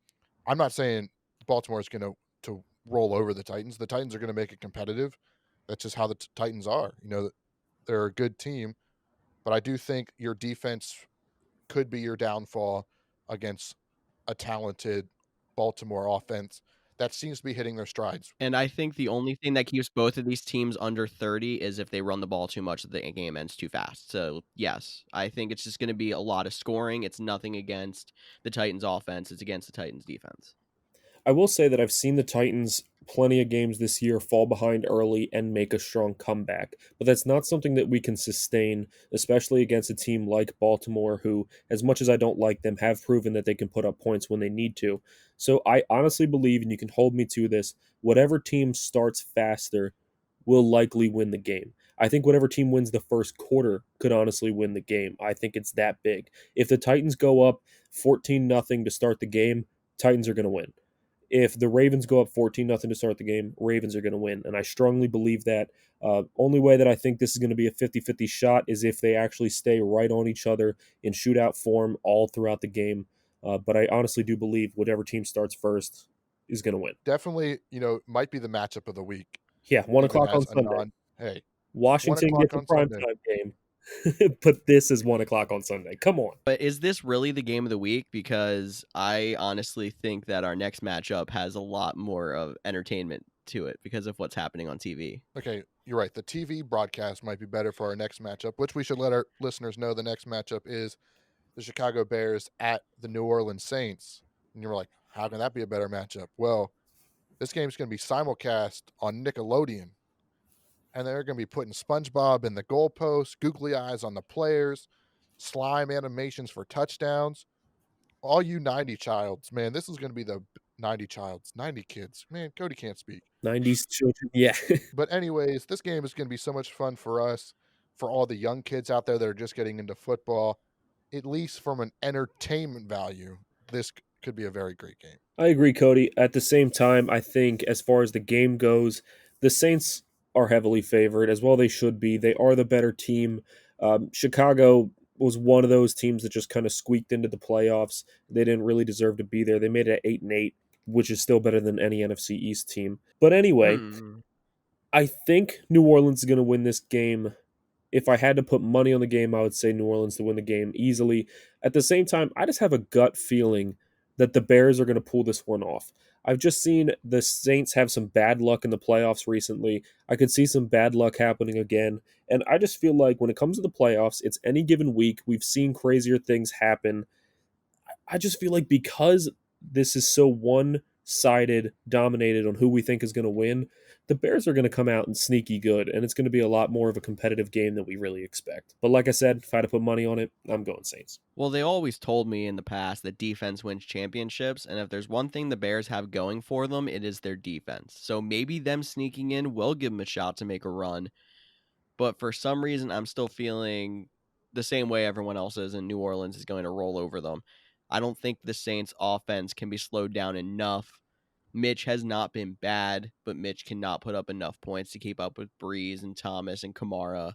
I'm not saying Baltimore is going to roll over the Titans. The Titans are going to make it competitive. That's just how the Titans are. They're a good team, but I do think your defense could be your downfall against a talented Baltimore offense that seems to be hitting their strides. And I think the only thing that keeps both of these teams under 30 is if they run the ball too much, the game ends too fast. So, yes, I think it's just going to be a lot of scoring. It's nothing against the Titans offense. It's against the Titans defense. I will say that I've seen the Titans plenty of games this year fall behind early and make a strong comeback, but that's not something that we can sustain, especially against a team like Baltimore, who, as much as I don't like them, have proven that they can put up points when they need to. So I honestly believe, and you can hold me to this, whatever team starts faster will likely win the game. I think whatever team wins the first quarter could honestly win the game. I think it's that big. If the Titans go up 14-0 to start the game, Titans are going to win. If the Ravens go up 14-0 to start the game, Ravens are going to win. And I strongly believe that. Only way that I think this is going to be a 50-50 shot is if they actually stay right on each other in shootout form all throughout the game. But I honestly do believe whatever team starts first is going to win. Definitely, might be the matchup of the week. Yeah, 1 Even o'clock on as a Sunday. hey, 1 Washington o'clock gets a on Sunday. primetime game. But this is 1 o'clock on Sunday. Come on. But is this really the game of the week? Because I honestly think that our next matchup has a lot more of entertainment to it because of what's happening on TV. Okay, you're right. The TV broadcast might be better for our next matchup, which we should let our listeners know the next matchup is the Chicago Bears at the New Orleans Saints. And you're like, how can that be a better matchup? Well, this game's going to be simulcast on Nickelodeon. And they're going to be putting SpongeBob in the goalposts, googly eyes on the players, slime animations for touchdowns. All you 90 childs, man, this is going to be the 90 childs, 90 kids. Man, Cody can't speak. 90s children. Yeah. But anyways, this game is going to be so much fun for us, for all the young kids out there that are just getting into football. At least from an entertainment value, this could be a very great game. I agree, Cody. At the same time, I think as far as the game goes, the Saints are heavily favored, as well they should be. They are the better team. Chicago was one of those teams that just kind of squeaked into the playoffs. They didn't really deserve to be there. They made it at 8-8, which is still better than any NFC East team. But anyway, I think New Orleans is going to win this game. If I had to put money on the game, I would say New Orleans to win the game easily. At the same time, I just have a gut feeling that the Bears are going to pull this one off. I've just seen the Saints have some bad luck in the playoffs recently. I could see some bad luck happening again. And I just feel like when it comes to the playoffs, it's any given week. We've seen crazier things happen. I just feel like because this is so one-sided, dominated on who we think is going to win, the Bears are going to come out and sneaky good, and it's going to be a lot more of a competitive game than we really expect. But like I said, if I had to put money on it, I'm going Saints. Well, they always told me in the past that defense wins championships, and if there's one thing the Bears have going for them, it is their defense. So maybe them sneaking in will give them a shot to make a run. But for some reason, I'm still feeling the same way everyone else is in New Orleans is going to roll over them. I don't think the Saints offense can be slowed down enough. Mitch has not been bad, but Mitch cannot put up enough points to keep up with Breeze and Thomas and Kamara.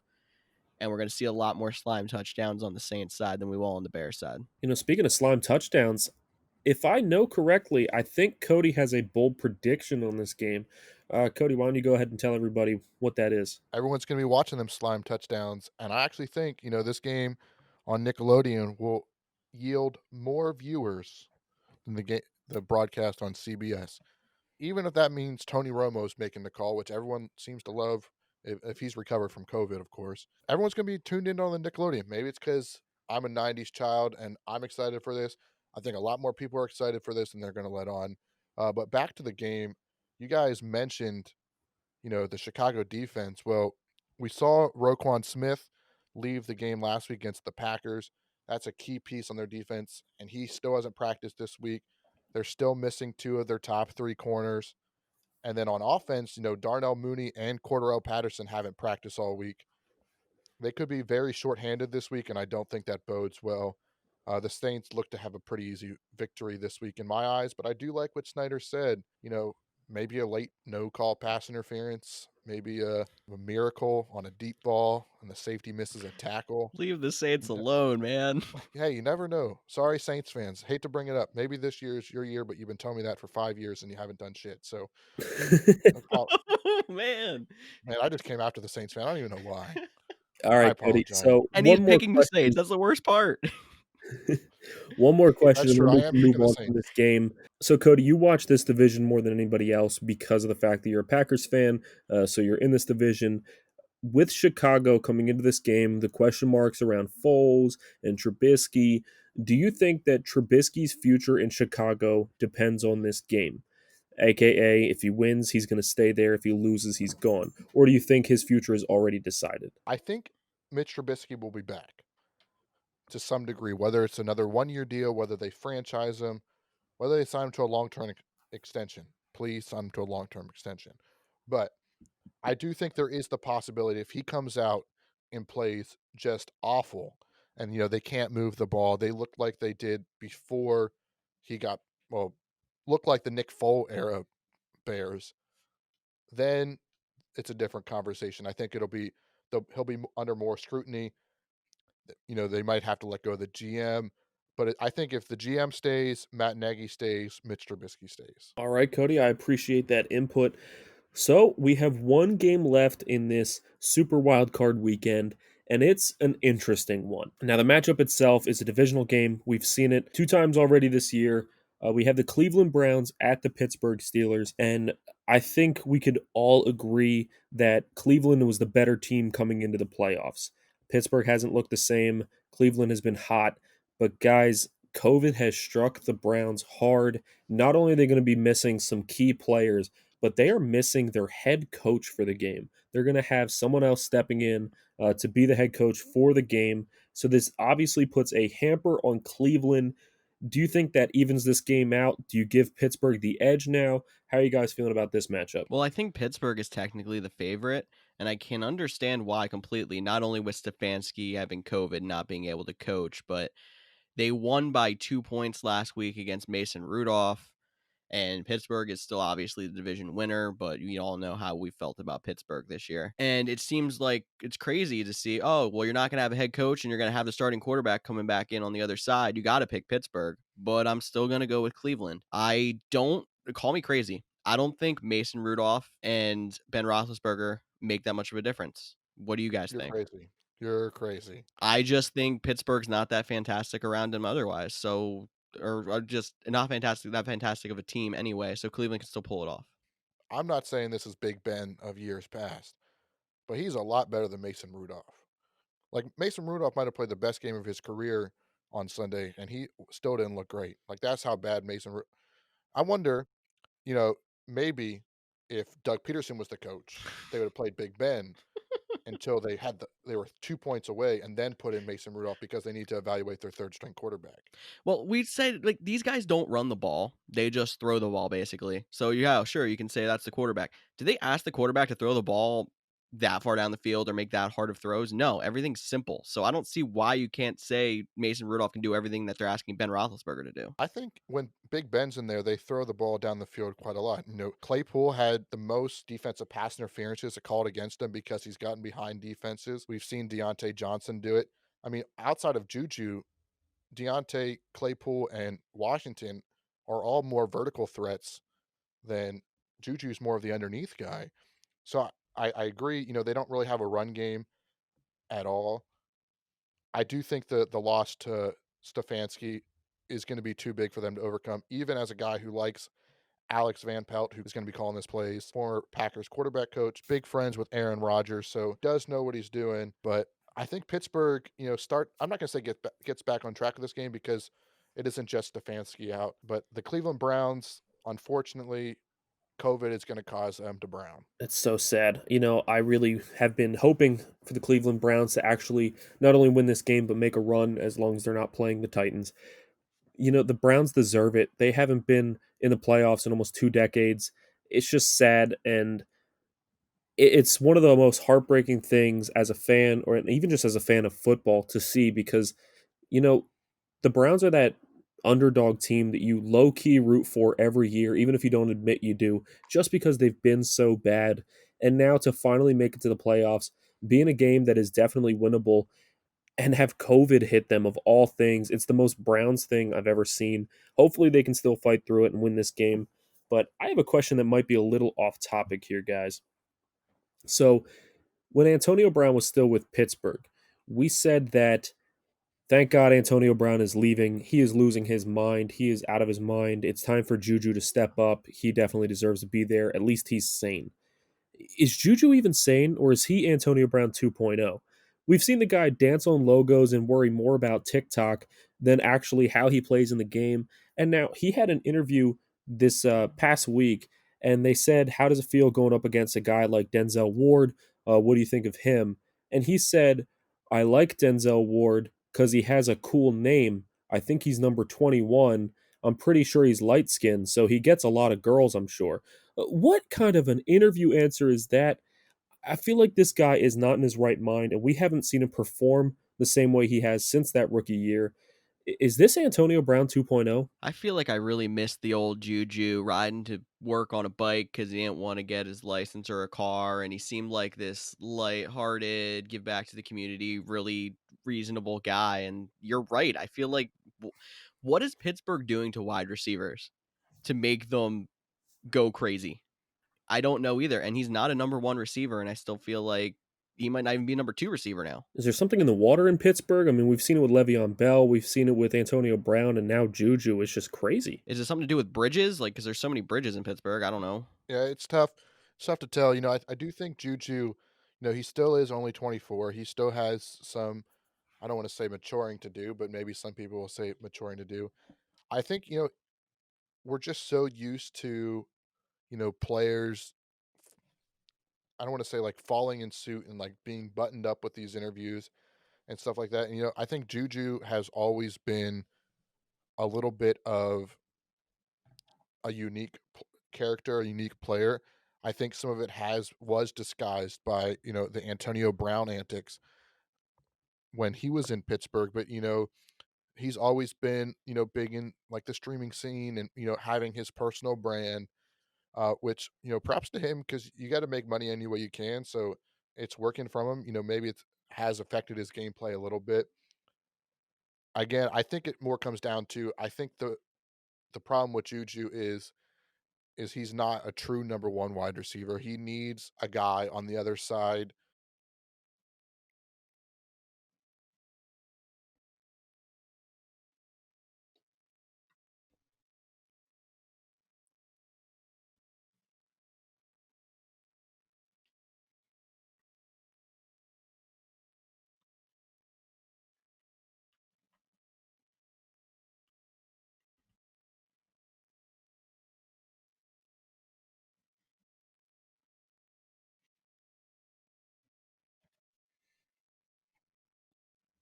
And we're going to see a lot more slime touchdowns on the Saints side than we will on the Bears side. Speaking of slime touchdowns, if I know correctly, I think Cody has a bold prediction on this game. Cody, why don't you go ahead and tell everybody what that is? Everyone's going to be watching them slime touchdowns, and I actually think this game on Nickelodeon will yield more viewers than the broadcast on CBS. Even if that means Tony Romo's making the call, which everyone seems to love if he's recovered from COVID, of course. Everyone's going to be tuned in on the Nickelodeon. Maybe it's because I'm a 90s child and I'm excited for this. I think a lot more people are excited for this than they're going to let on. But back to the game, you guys mentioned, the Chicago defense. Well, we saw Roquan Smith leave the game last week against the Packers. That's a key piece on their defense, and he still hasn't practiced this week. They're still missing two of their top three corners. And then on offense, Darnell Mooney and Cordarrelle Patterson haven't practiced all week. They could be very shorthanded this week, and I don't think that bodes well. The Saints look to have a pretty easy victory this week in my eyes, but I do like what Snyder said. Maybe a late no-call pass interference, maybe a miracle on a deep ball, and the safety misses a tackle. Leave the Saints alone, man. Hey, you never know. Sorry, Saints fans. Hate to bring it up. Maybe this year's your year, but you've been telling me that for 5 years and you haven't done shit. So, Oh, man. man, I just came after the Saints fan. I don't even know why. All I right, Cody. apologize. So And he's one more picking the question. Saints. That's the worst part. One more question, That's and true. then I we am can move picking the on from Saints. this game. So, Cody, you watch this division more than anybody else because of the fact that you're a Packers fan. So you're in this division. With Chicago coming into this game, the question marks around Foles and Trubisky. Do you think that Trubisky's future in Chicago depends on this game? AKA, if he wins, he's going to stay there. If he loses, he's gone. Or do you think his future is already decided? I think Mitch Trubisky will be back to some degree, whether it's another 1-year deal, whether they franchise him, whether they sign him to a long-term extension. Please sign him to a long-term extension. But I do think there is the possibility if he comes out and plays just awful and they can't move the ball. They look like they did before he got look like the Nick Foles era Bears. Then it's a different conversation. I think he'll be under more scrutiny. They might have to let go of the GM, but I think if the GM stays, Matt Nagy stays, Mitch Trubisky stays. All right, Cody, I appreciate that input. So we have one game left in this Super Wildcard weekend, and it's an interesting one. Now, the matchup itself is a divisional game. We've seen it 2 times already this year. We have the Cleveland Browns at the Pittsburgh Steelers, and I think we could all agree that Cleveland was the better team coming into the playoffs. Pittsburgh hasn't looked the same. Cleveland has been hot, but guys, COVID has struck the Browns hard. Not only are they going to be missing some key players, but they are missing their head coach for the game. They're going to have someone else stepping in to be the head coach for the game. So this obviously puts a hamper on Cleveland. Do you think that evens this game out? Do you give Pittsburgh the edge now? How are you guys feeling about this matchup? Well, I think Pittsburgh is technically the favorite, and I can understand why completely, not only with Stefanski having COVID, not being able to coach, but they won by 2 points last week against Mason Rudolph. And Pittsburgh is still obviously the division winner, but you all know how we felt about Pittsburgh this year. And it seems like it's crazy to see, oh, well, you're not going to have a head coach and you're going to have the starting quarterback coming back in on the other side. You got to pick Pittsburgh, but I'm still going to go with Cleveland. Call me crazy. I don't think Mason Rudolph and Ben Roethlisberger make that much of a difference. What do you guys You're think? crazy. You're crazy. I just think Pittsburgh's not that fantastic around him otherwise. So or just not that fantastic of a team anyway, so Cleveland can still pull it off. I'm not saying this is Big Ben of years past, but he's a lot better than Mason Rudolph. Like Mason Rudolph might have played the best game of his career on Sunday, and he still didn't look great. Like that's how bad I wonder, you know, maybe if Doug Peterson was the coach, they would have played Big Ben until they were 2 points away, and then put in Mason Rudolph because they need to evaluate their third string quarterback. Well, we said like these guys don't run the ball; they just throw the ball basically. So yeah, sure, you can say that's the quarterback. Did they ask the quarterback to throw the ball that far down the field or make that hard of throws. No, everything's simple. So I don't see why you can't say Mason Rudolph can do everything that they're asking Ben Roethlisberger to do. I think when Big Ben's in there, they throw the ball down the field quite a lot. Claypool had the most defensive pass interferences called against him because he's gotten behind defenses. We've seen Deontay Johnson do it. I mean, outside of Juju, Deontay, Claypool, and Washington are all more vertical threats than Juju's more of the underneath guy. So I agree. They don't really have a run game at all. I do think the loss to Stefanski is going to be too big for them to overcome, even as a guy who likes Alex Van Pelt, who's going to be calling this plays, former Packers quarterback coach, big friends with Aaron Rodgers, so does know what he's doing. But I think Pittsburgh, I'm not going to say gets back on track of this game because it isn't just Stefanski out, but the Cleveland Browns, unfortunately, COVID is going to cause them to brown. It's so sad. I really have been hoping for the Cleveland Browns to actually not only win this game, but make a run as long as they're not playing the Titans. The Browns deserve it. They haven't been in the playoffs in almost 2 decades. It's just sad. And it's one of the most heartbreaking things as a fan, or even just as a fan of football, to see because, you know, the Browns are that underdog team that you low key root for every year, even if you don't admit you do, just because they've been so bad. And now to finally make it to the playoffs, be in a game that is definitely winnable, and have COVID hit them of all things, it's the most Browns thing I've ever seen. Hopefully, they can still fight through it and win this game. But I have a question that might be a little off topic here, guys. So, when Antonio Brown was still with Pittsburgh, we said that thank God Antonio Brown is leaving. He is losing his mind. He is out of his mind. It's time for Juju to step up. He definitely deserves to be there. At least he's sane. Is Juju even sane, or is he Antonio Brown 2.0? We've seen the guy dance on logos and worry more about TikTok than actually how he plays in the game. And now he had an interview this past week, and they said, "How does it feel going up against a guy like Denzel Ward? What do you think of him?" And he said, "I like Denzel Ward because he has a cool name. I think he's number 21. I'm pretty sure he's light skinned, so he gets a lot of girls, I'm sure." What kind of an interview answer is that? I feel like this guy is not in his right mind, and we haven't seen him perform the same way he has since that rookie year. Is this Antonio Brown 2.0? I feel like I really missed the old Juju riding to work on a bike because he didn't want to get his license or a car, and he seemed like this light-hearted, give back to the community, really reasonable guy. And you're right. I feel like what is Pittsburgh doing to wide receivers to make them go crazy? I don't know either. And he's not a number one receiver, and I still feel like he might not even be a number two receiver now. Is there something in the water in Pittsburgh? I mean, we've seen it with Le'Veon Bell, we've seen it with Antonio Brown, and now Juju. It's just crazy. Is it something to do with bridges? Like, because there's so many bridges in Pittsburgh. I don't know. Yeah, it's tough. It's tough to tell. I do think Juju, he still is only 24. He still has some, I don't want to say maturing to do, but maybe some people will say maturing to do. I think, we're just so used to, players, I don't want to say like falling in suit and like being buttoned up with these interviews and stuff like that. And, I think Juju has always been a little bit of a unique character, a unique player. I think some of it was disguised by the Antonio Brown antics when he was in Pittsburgh, but he's always been big in like the streaming scene and having his personal brand, which props to him because you got to make money any way you can. So it's working from him. Maybe it has affected his gameplay a little bit. Again, I think it more comes down to I think the problem with Juju is he's not a true number one wide receiver. He needs a guy on the other side.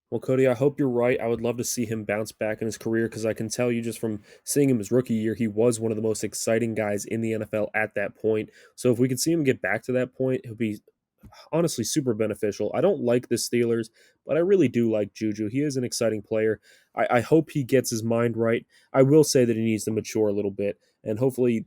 Well, Cody, I hope you're right. I would love to see him bounce back in his career because I can tell you just from seeing him his rookie year, he was one of the most exciting guys in the NFL at that point. So if we could see him get back to that point, it would be honestly super beneficial. I don't like the Steelers, but I really do like Juju. He is an exciting player. I hope he gets his mind right. I will say that he needs to mature a little bit, and hopefully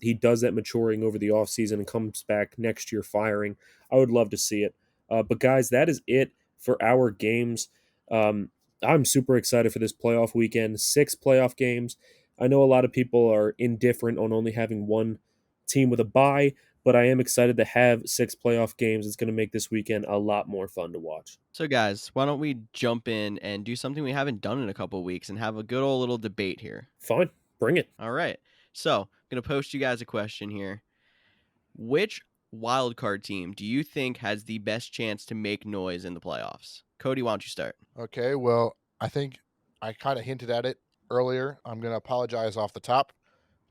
he does that maturing over the offseason and comes back next year firing. I would love to see it. But guys, that is it for our games. Um, I'm super excited for this playoff weekend. 6 playoff games. I know a lot of people are indifferent on only having one team with a bye, but I am excited to have 6 playoff games. It's going to make this weekend a lot more fun to watch. So, guys, why don't we jump in and do something we haven't done in a couple weeks and have a good old little debate here? Fine, bring it. All right. So, I'm going to post you guys a question here. Which wildcard team do you think has the best chance to make noise in the playoffs? Cody, why don't you start? Okay, well, I think I kind of hinted at it earlier. I'm going to apologize off the top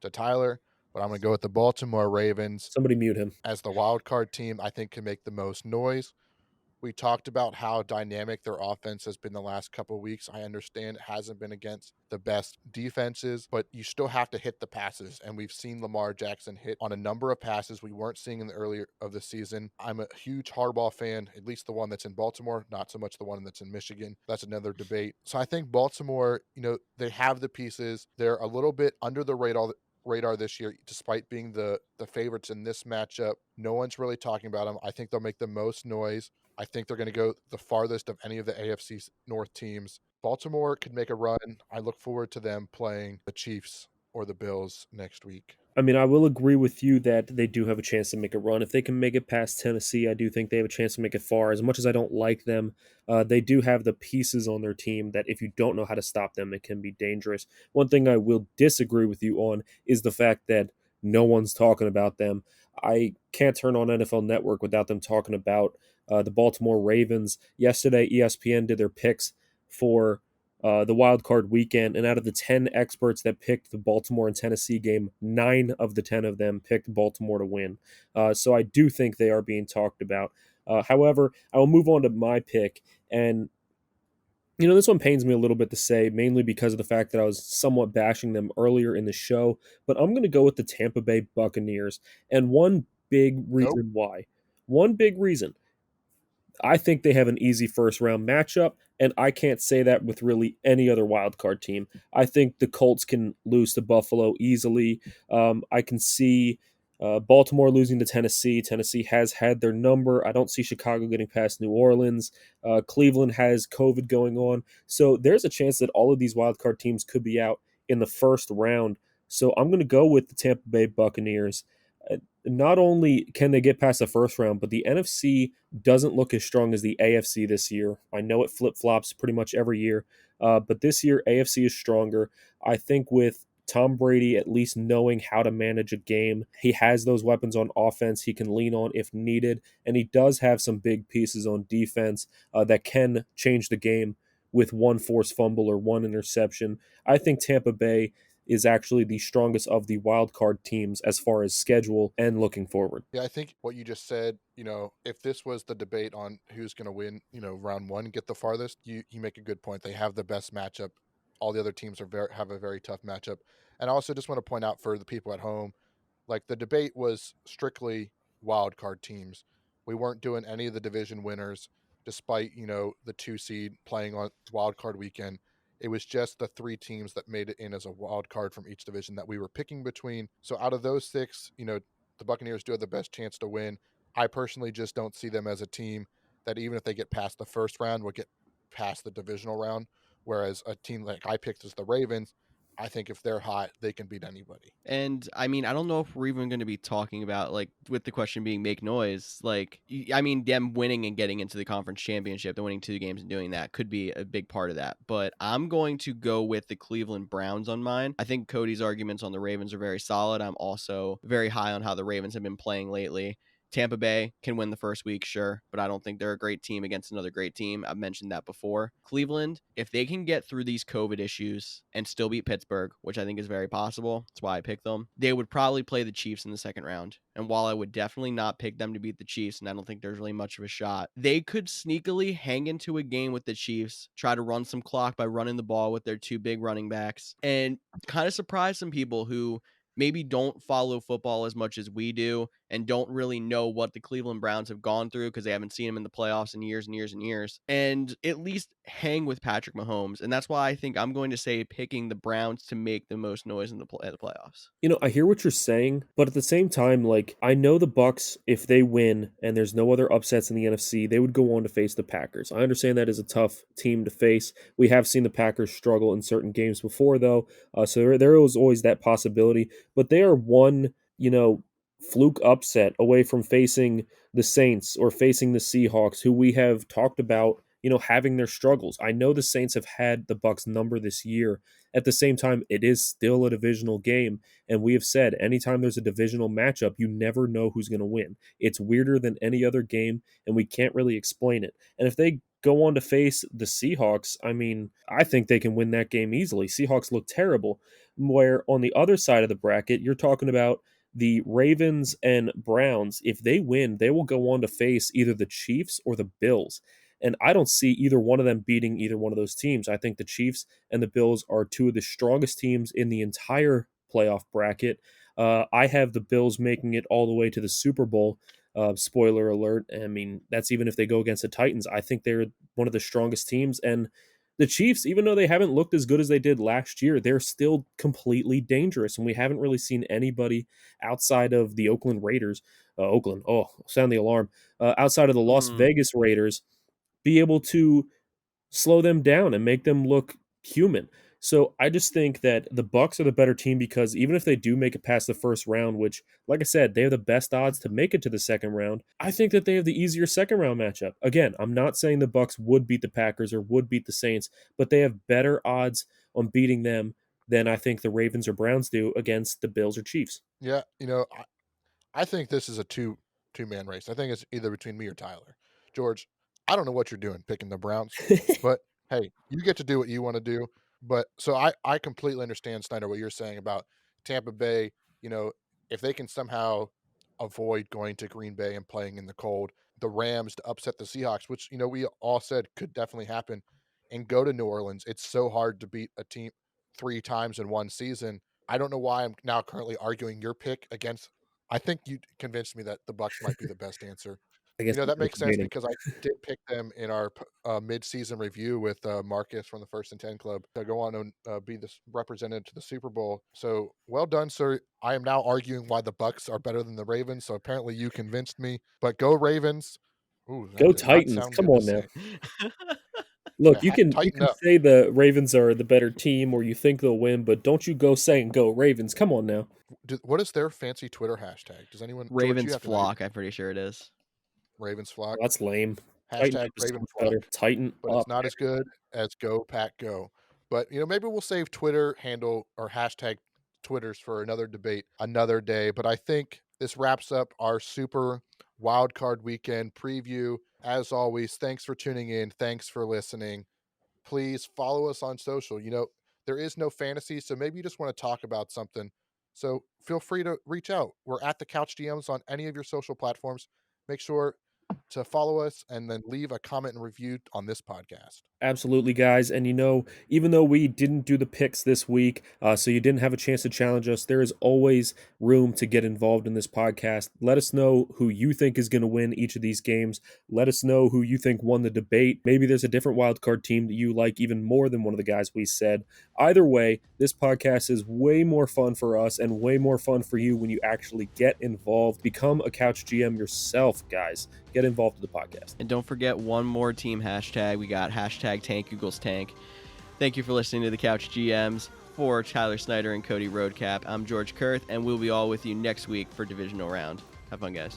to Tyler, but I'm going to go with the Baltimore Ravens Somebody mute him. as the wild card team. I think can make the most noise. We talked about how dynamic their offense has been the last couple of weeks. I understand it hasn't been against the best defenses, but you still have to hit the passes. And we've seen Lamar Jackson hit on a number of passes we weren't seeing in the earlier of the season. I'm a huge Harbaugh fan, at least the one that's in Baltimore, not so much the one that's in Michigan. That's another debate. So I think Baltimore, they have the pieces. They're a little bit under the radar this year, despite being the favorites in this matchup. No one's really talking about them. I think they'll make the most noise. I think they're going to go the farthest of any of the AFC North teams. Baltimore could make a run. I look forward to them playing the Chiefs or the Bills next week. I mean, I will agree with you that they do have a chance to make a run. If they can make it past Tennessee, I do think they have a chance to make it far. As much as I don't like them, they do have the pieces on their team that if you don't know how to stop them, it can be dangerous. One thing I will disagree with you on is the fact that no one's talking about them. I can't turn on NFL Network without them talking about the Baltimore Ravens. Yesterday, ESPN did their picks for the wild card weekend, and out of the 10 experts that picked the Baltimore and Tennessee game, 9 of the 10 of them picked Baltimore to win. So I do think they are being talked about. However, I will move on to my pick, and this one pains me a little bit to say, mainly because of the fact that I was somewhat bashing them earlier in the show, but I'm going to go with the Tampa Bay Buccaneers, and one big Nope. reason why. One big reason. I think they have an easy first round matchup, and I can't say that with really any other wild card team. I think the Colts can lose to Buffalo easily. I can see Baltimore losing to Tennessee. Tennessee has had their number. I don't see Chicago getting past New Orleans. Cleveland has COVID going on. So there's a chance that all of these wild card teams could be out in the first round. So I'm going to go with the Tampa Bay Buccaneers. Not only can they get past the first round, but the NFC doesn't look as strong as the AFC this year. I know it flip flops pretty much every year, but this year AFC is stronger. I think with Tom Brady at least knowing how to manage a game, he has those weapons on offense he can lean on if needed, and he does have some big pieces on defense that can change the game with one forced fumble or one interception. I think Tampa Bay is actually the strongest of the wild card teams as far as schedule and looking forward. Yeah, I think what you just said, if this was the debate on who's going to win, round one, get the farthest, you make a good point. They have the best matchup. All the other teams have a very tough matchup. And I also just want to point out for the people at home, like the debate was strictly wild card teams. We weren't doing any of the division winners, despite the 2 seed playing on wild card weekend. It was just the 3 teams that made it in as a wild card from each division that we were picking between. So out of those 6, the Buccaneers do have the best chance to win. I personally just don't see them as a team that even if they get past the first round, will get past the divisional round. Whereas a team like I picked as the Ravens, I think if they're hot, they can beat anybody. And I mean, I don't know if we're even going to be talking about, like, with the question being make noise, like, I mean, them winning and getting into the conference championship, the winning 2 games and doing that could be a big part of that. But I'm going to go with the Cleveland Browns on mine. I think Cody's arguments on the Ravens are very solid. I'm also very high on how the Ravens have been playing lately. Tampa Bay can win the first week, sure, but I don't think they're a great team against another great team. I've mentioned that before. Cleveland, if they can get through these COVID issues and still beat Pittsburgh, which I think is very possible, that's why I picked them, they would probably play the Chiefs in the second round. And while I would definitely not pick them to beat the Chiefs, and I don't think there's really much of a shot, they could sneakily hang into a game with the Chiefs, try to run some clock by running the ball with their 2 big running backs, and kind of surprise some people who maybe don't follow football as much as we do and don't really know what the Cleveland Browns have gone through because they haven't seen them in the playoffs in years and years and years, and at least hang with Patrick Mahomes. And that's why I think I'm going to say picking the Browns to make the most noise in the playoffs. I hear what you're saying, but at the same time, like, I know the Bucks, if they win and there's no other upsets in the NFC, they would go on to face the Packers. I understand that is a tough team to face. We have seen the Packers struggle in certain games before, though, so there was always that possibility. But they are one, fluke upset away from facing the Saints or facing the Seahawks, who we have talked about, having their struggles. I know the Saints have had the Bucks number this year. At the same time, it is still a divisional game. And we have said anytime there's a divisional matchup, you never know who's going to win. It's weirder than any other game, and we can't really explain it. And if they go on to face the Seahawks, I mean, I think they can win that game easily. Seahawks look terrible. Where on the other side of the bracket, you're talking about the Ravens and Browns. If they win, they will go on to face either the Chiefs or the Bills. And I don't see either one of them beating either one of those teams. I think the Chiefs and the Bills are two of the strongest teams in the entire playoff bracket. I have the Bills making it all the way to the Super Bowl. Spoiler alert. I mean, that's even if they go against the Titans. I think they're one of the strongest teams. And the Chiefs, even though they haven't looked as good as they did last year, they're still completely dangerous. And we haven't really seen anybody outside of the Oakland Raiders. Oakland, oh, sound the alarm. Outside of the Las Vegas Raiders, be able to slow them down and make them look human. So I just think that the Bucks are the better team because even if they do make it past the first round, which, like I said, they have the best odds to make it to the second round, I think that they have the easier second round matchup. Again, I'm not saying the Bucks would beat the Packers or would beat the Saints, but they have better odds on beating them than I think the Ravens or Browns do against the Bills or Chiefs. Yeah, I think this is a two-man race. I think it's either between me or Tyler. George, I don't know what you're doing picking the Browns, but hey, you get to do what you want to do. But so I completely understand, Snyder, what you're saying about Tampa Bay. If they can somehow avoid going to Green Bay and playing in the cold, the Rams to upset the Seahawks, which we all said could definitely happen, and go to New Orleans. It's so hard to beat a team 3 times in one season. I don't know why I'm now currently arguing your pick against. I think you convinced me that the Bucks might be the best answer. I guess That we're makes sense debating. because I did pick them in our mid-season review with Marcus from the First and 10 Club to go on and be the representative to the Super Bowl. So well done, sir. I am now arguing why the Bucks are better than the Ravens. So apparently you convinced me. But go Ravens. Ooh, that Go did not Titans. sound Come good to on now. say. Look, Yeah, you can tighten up. say the Ravens are the better team or you think they'll win, but don't you go saying go Ravens. Come on now. What is their fancy Twitter hashtag? Does anyone? George, you Ravens have to know. flock, I'm pretty sure it is. Ravens Oh, flock. that's lame. Tighten Hashtag up is so Raven much flock. better. Tighten But up. it's not as good as Go Pack Go. But maybe we'll save Twitter handle or hashtag Twitters for another debate another day. But I think this wraps up our super wildcard weekend preview. As always, thanks for tuning in. Thanks for listening. Please follow us on social. There is no fantasy, so maybe you just want to talk about something. So feel free to reach out. We're at the Couch GMs on any of your social platforms. Make sure to follow us and then leave a comment and review on this podcast. Absolutely, guys. And even though we didn't do the picks this week, so you didn't have a chance to challenge us, there is always room to get involved in this podcast. Let us know who you think is going to win each of these games. Let us know who you think won the debate. Maybe there's a different wildcard team that you like even more than one of the guys we said. Either way, this podcast is way more fun for us and way more fun for you when you actually get involved. Become a Couch GM yourself, guys. Get involved with the podcast. And don't forget one more team hashtag. We got hashtag Tank Eagles Tank. Thank you for listening to the Couch GMs. For Tyler Snyder and Cody Roadcap, I'm George Kerth, and we'll be all with you next week for Divisional Round. Have fun, guys.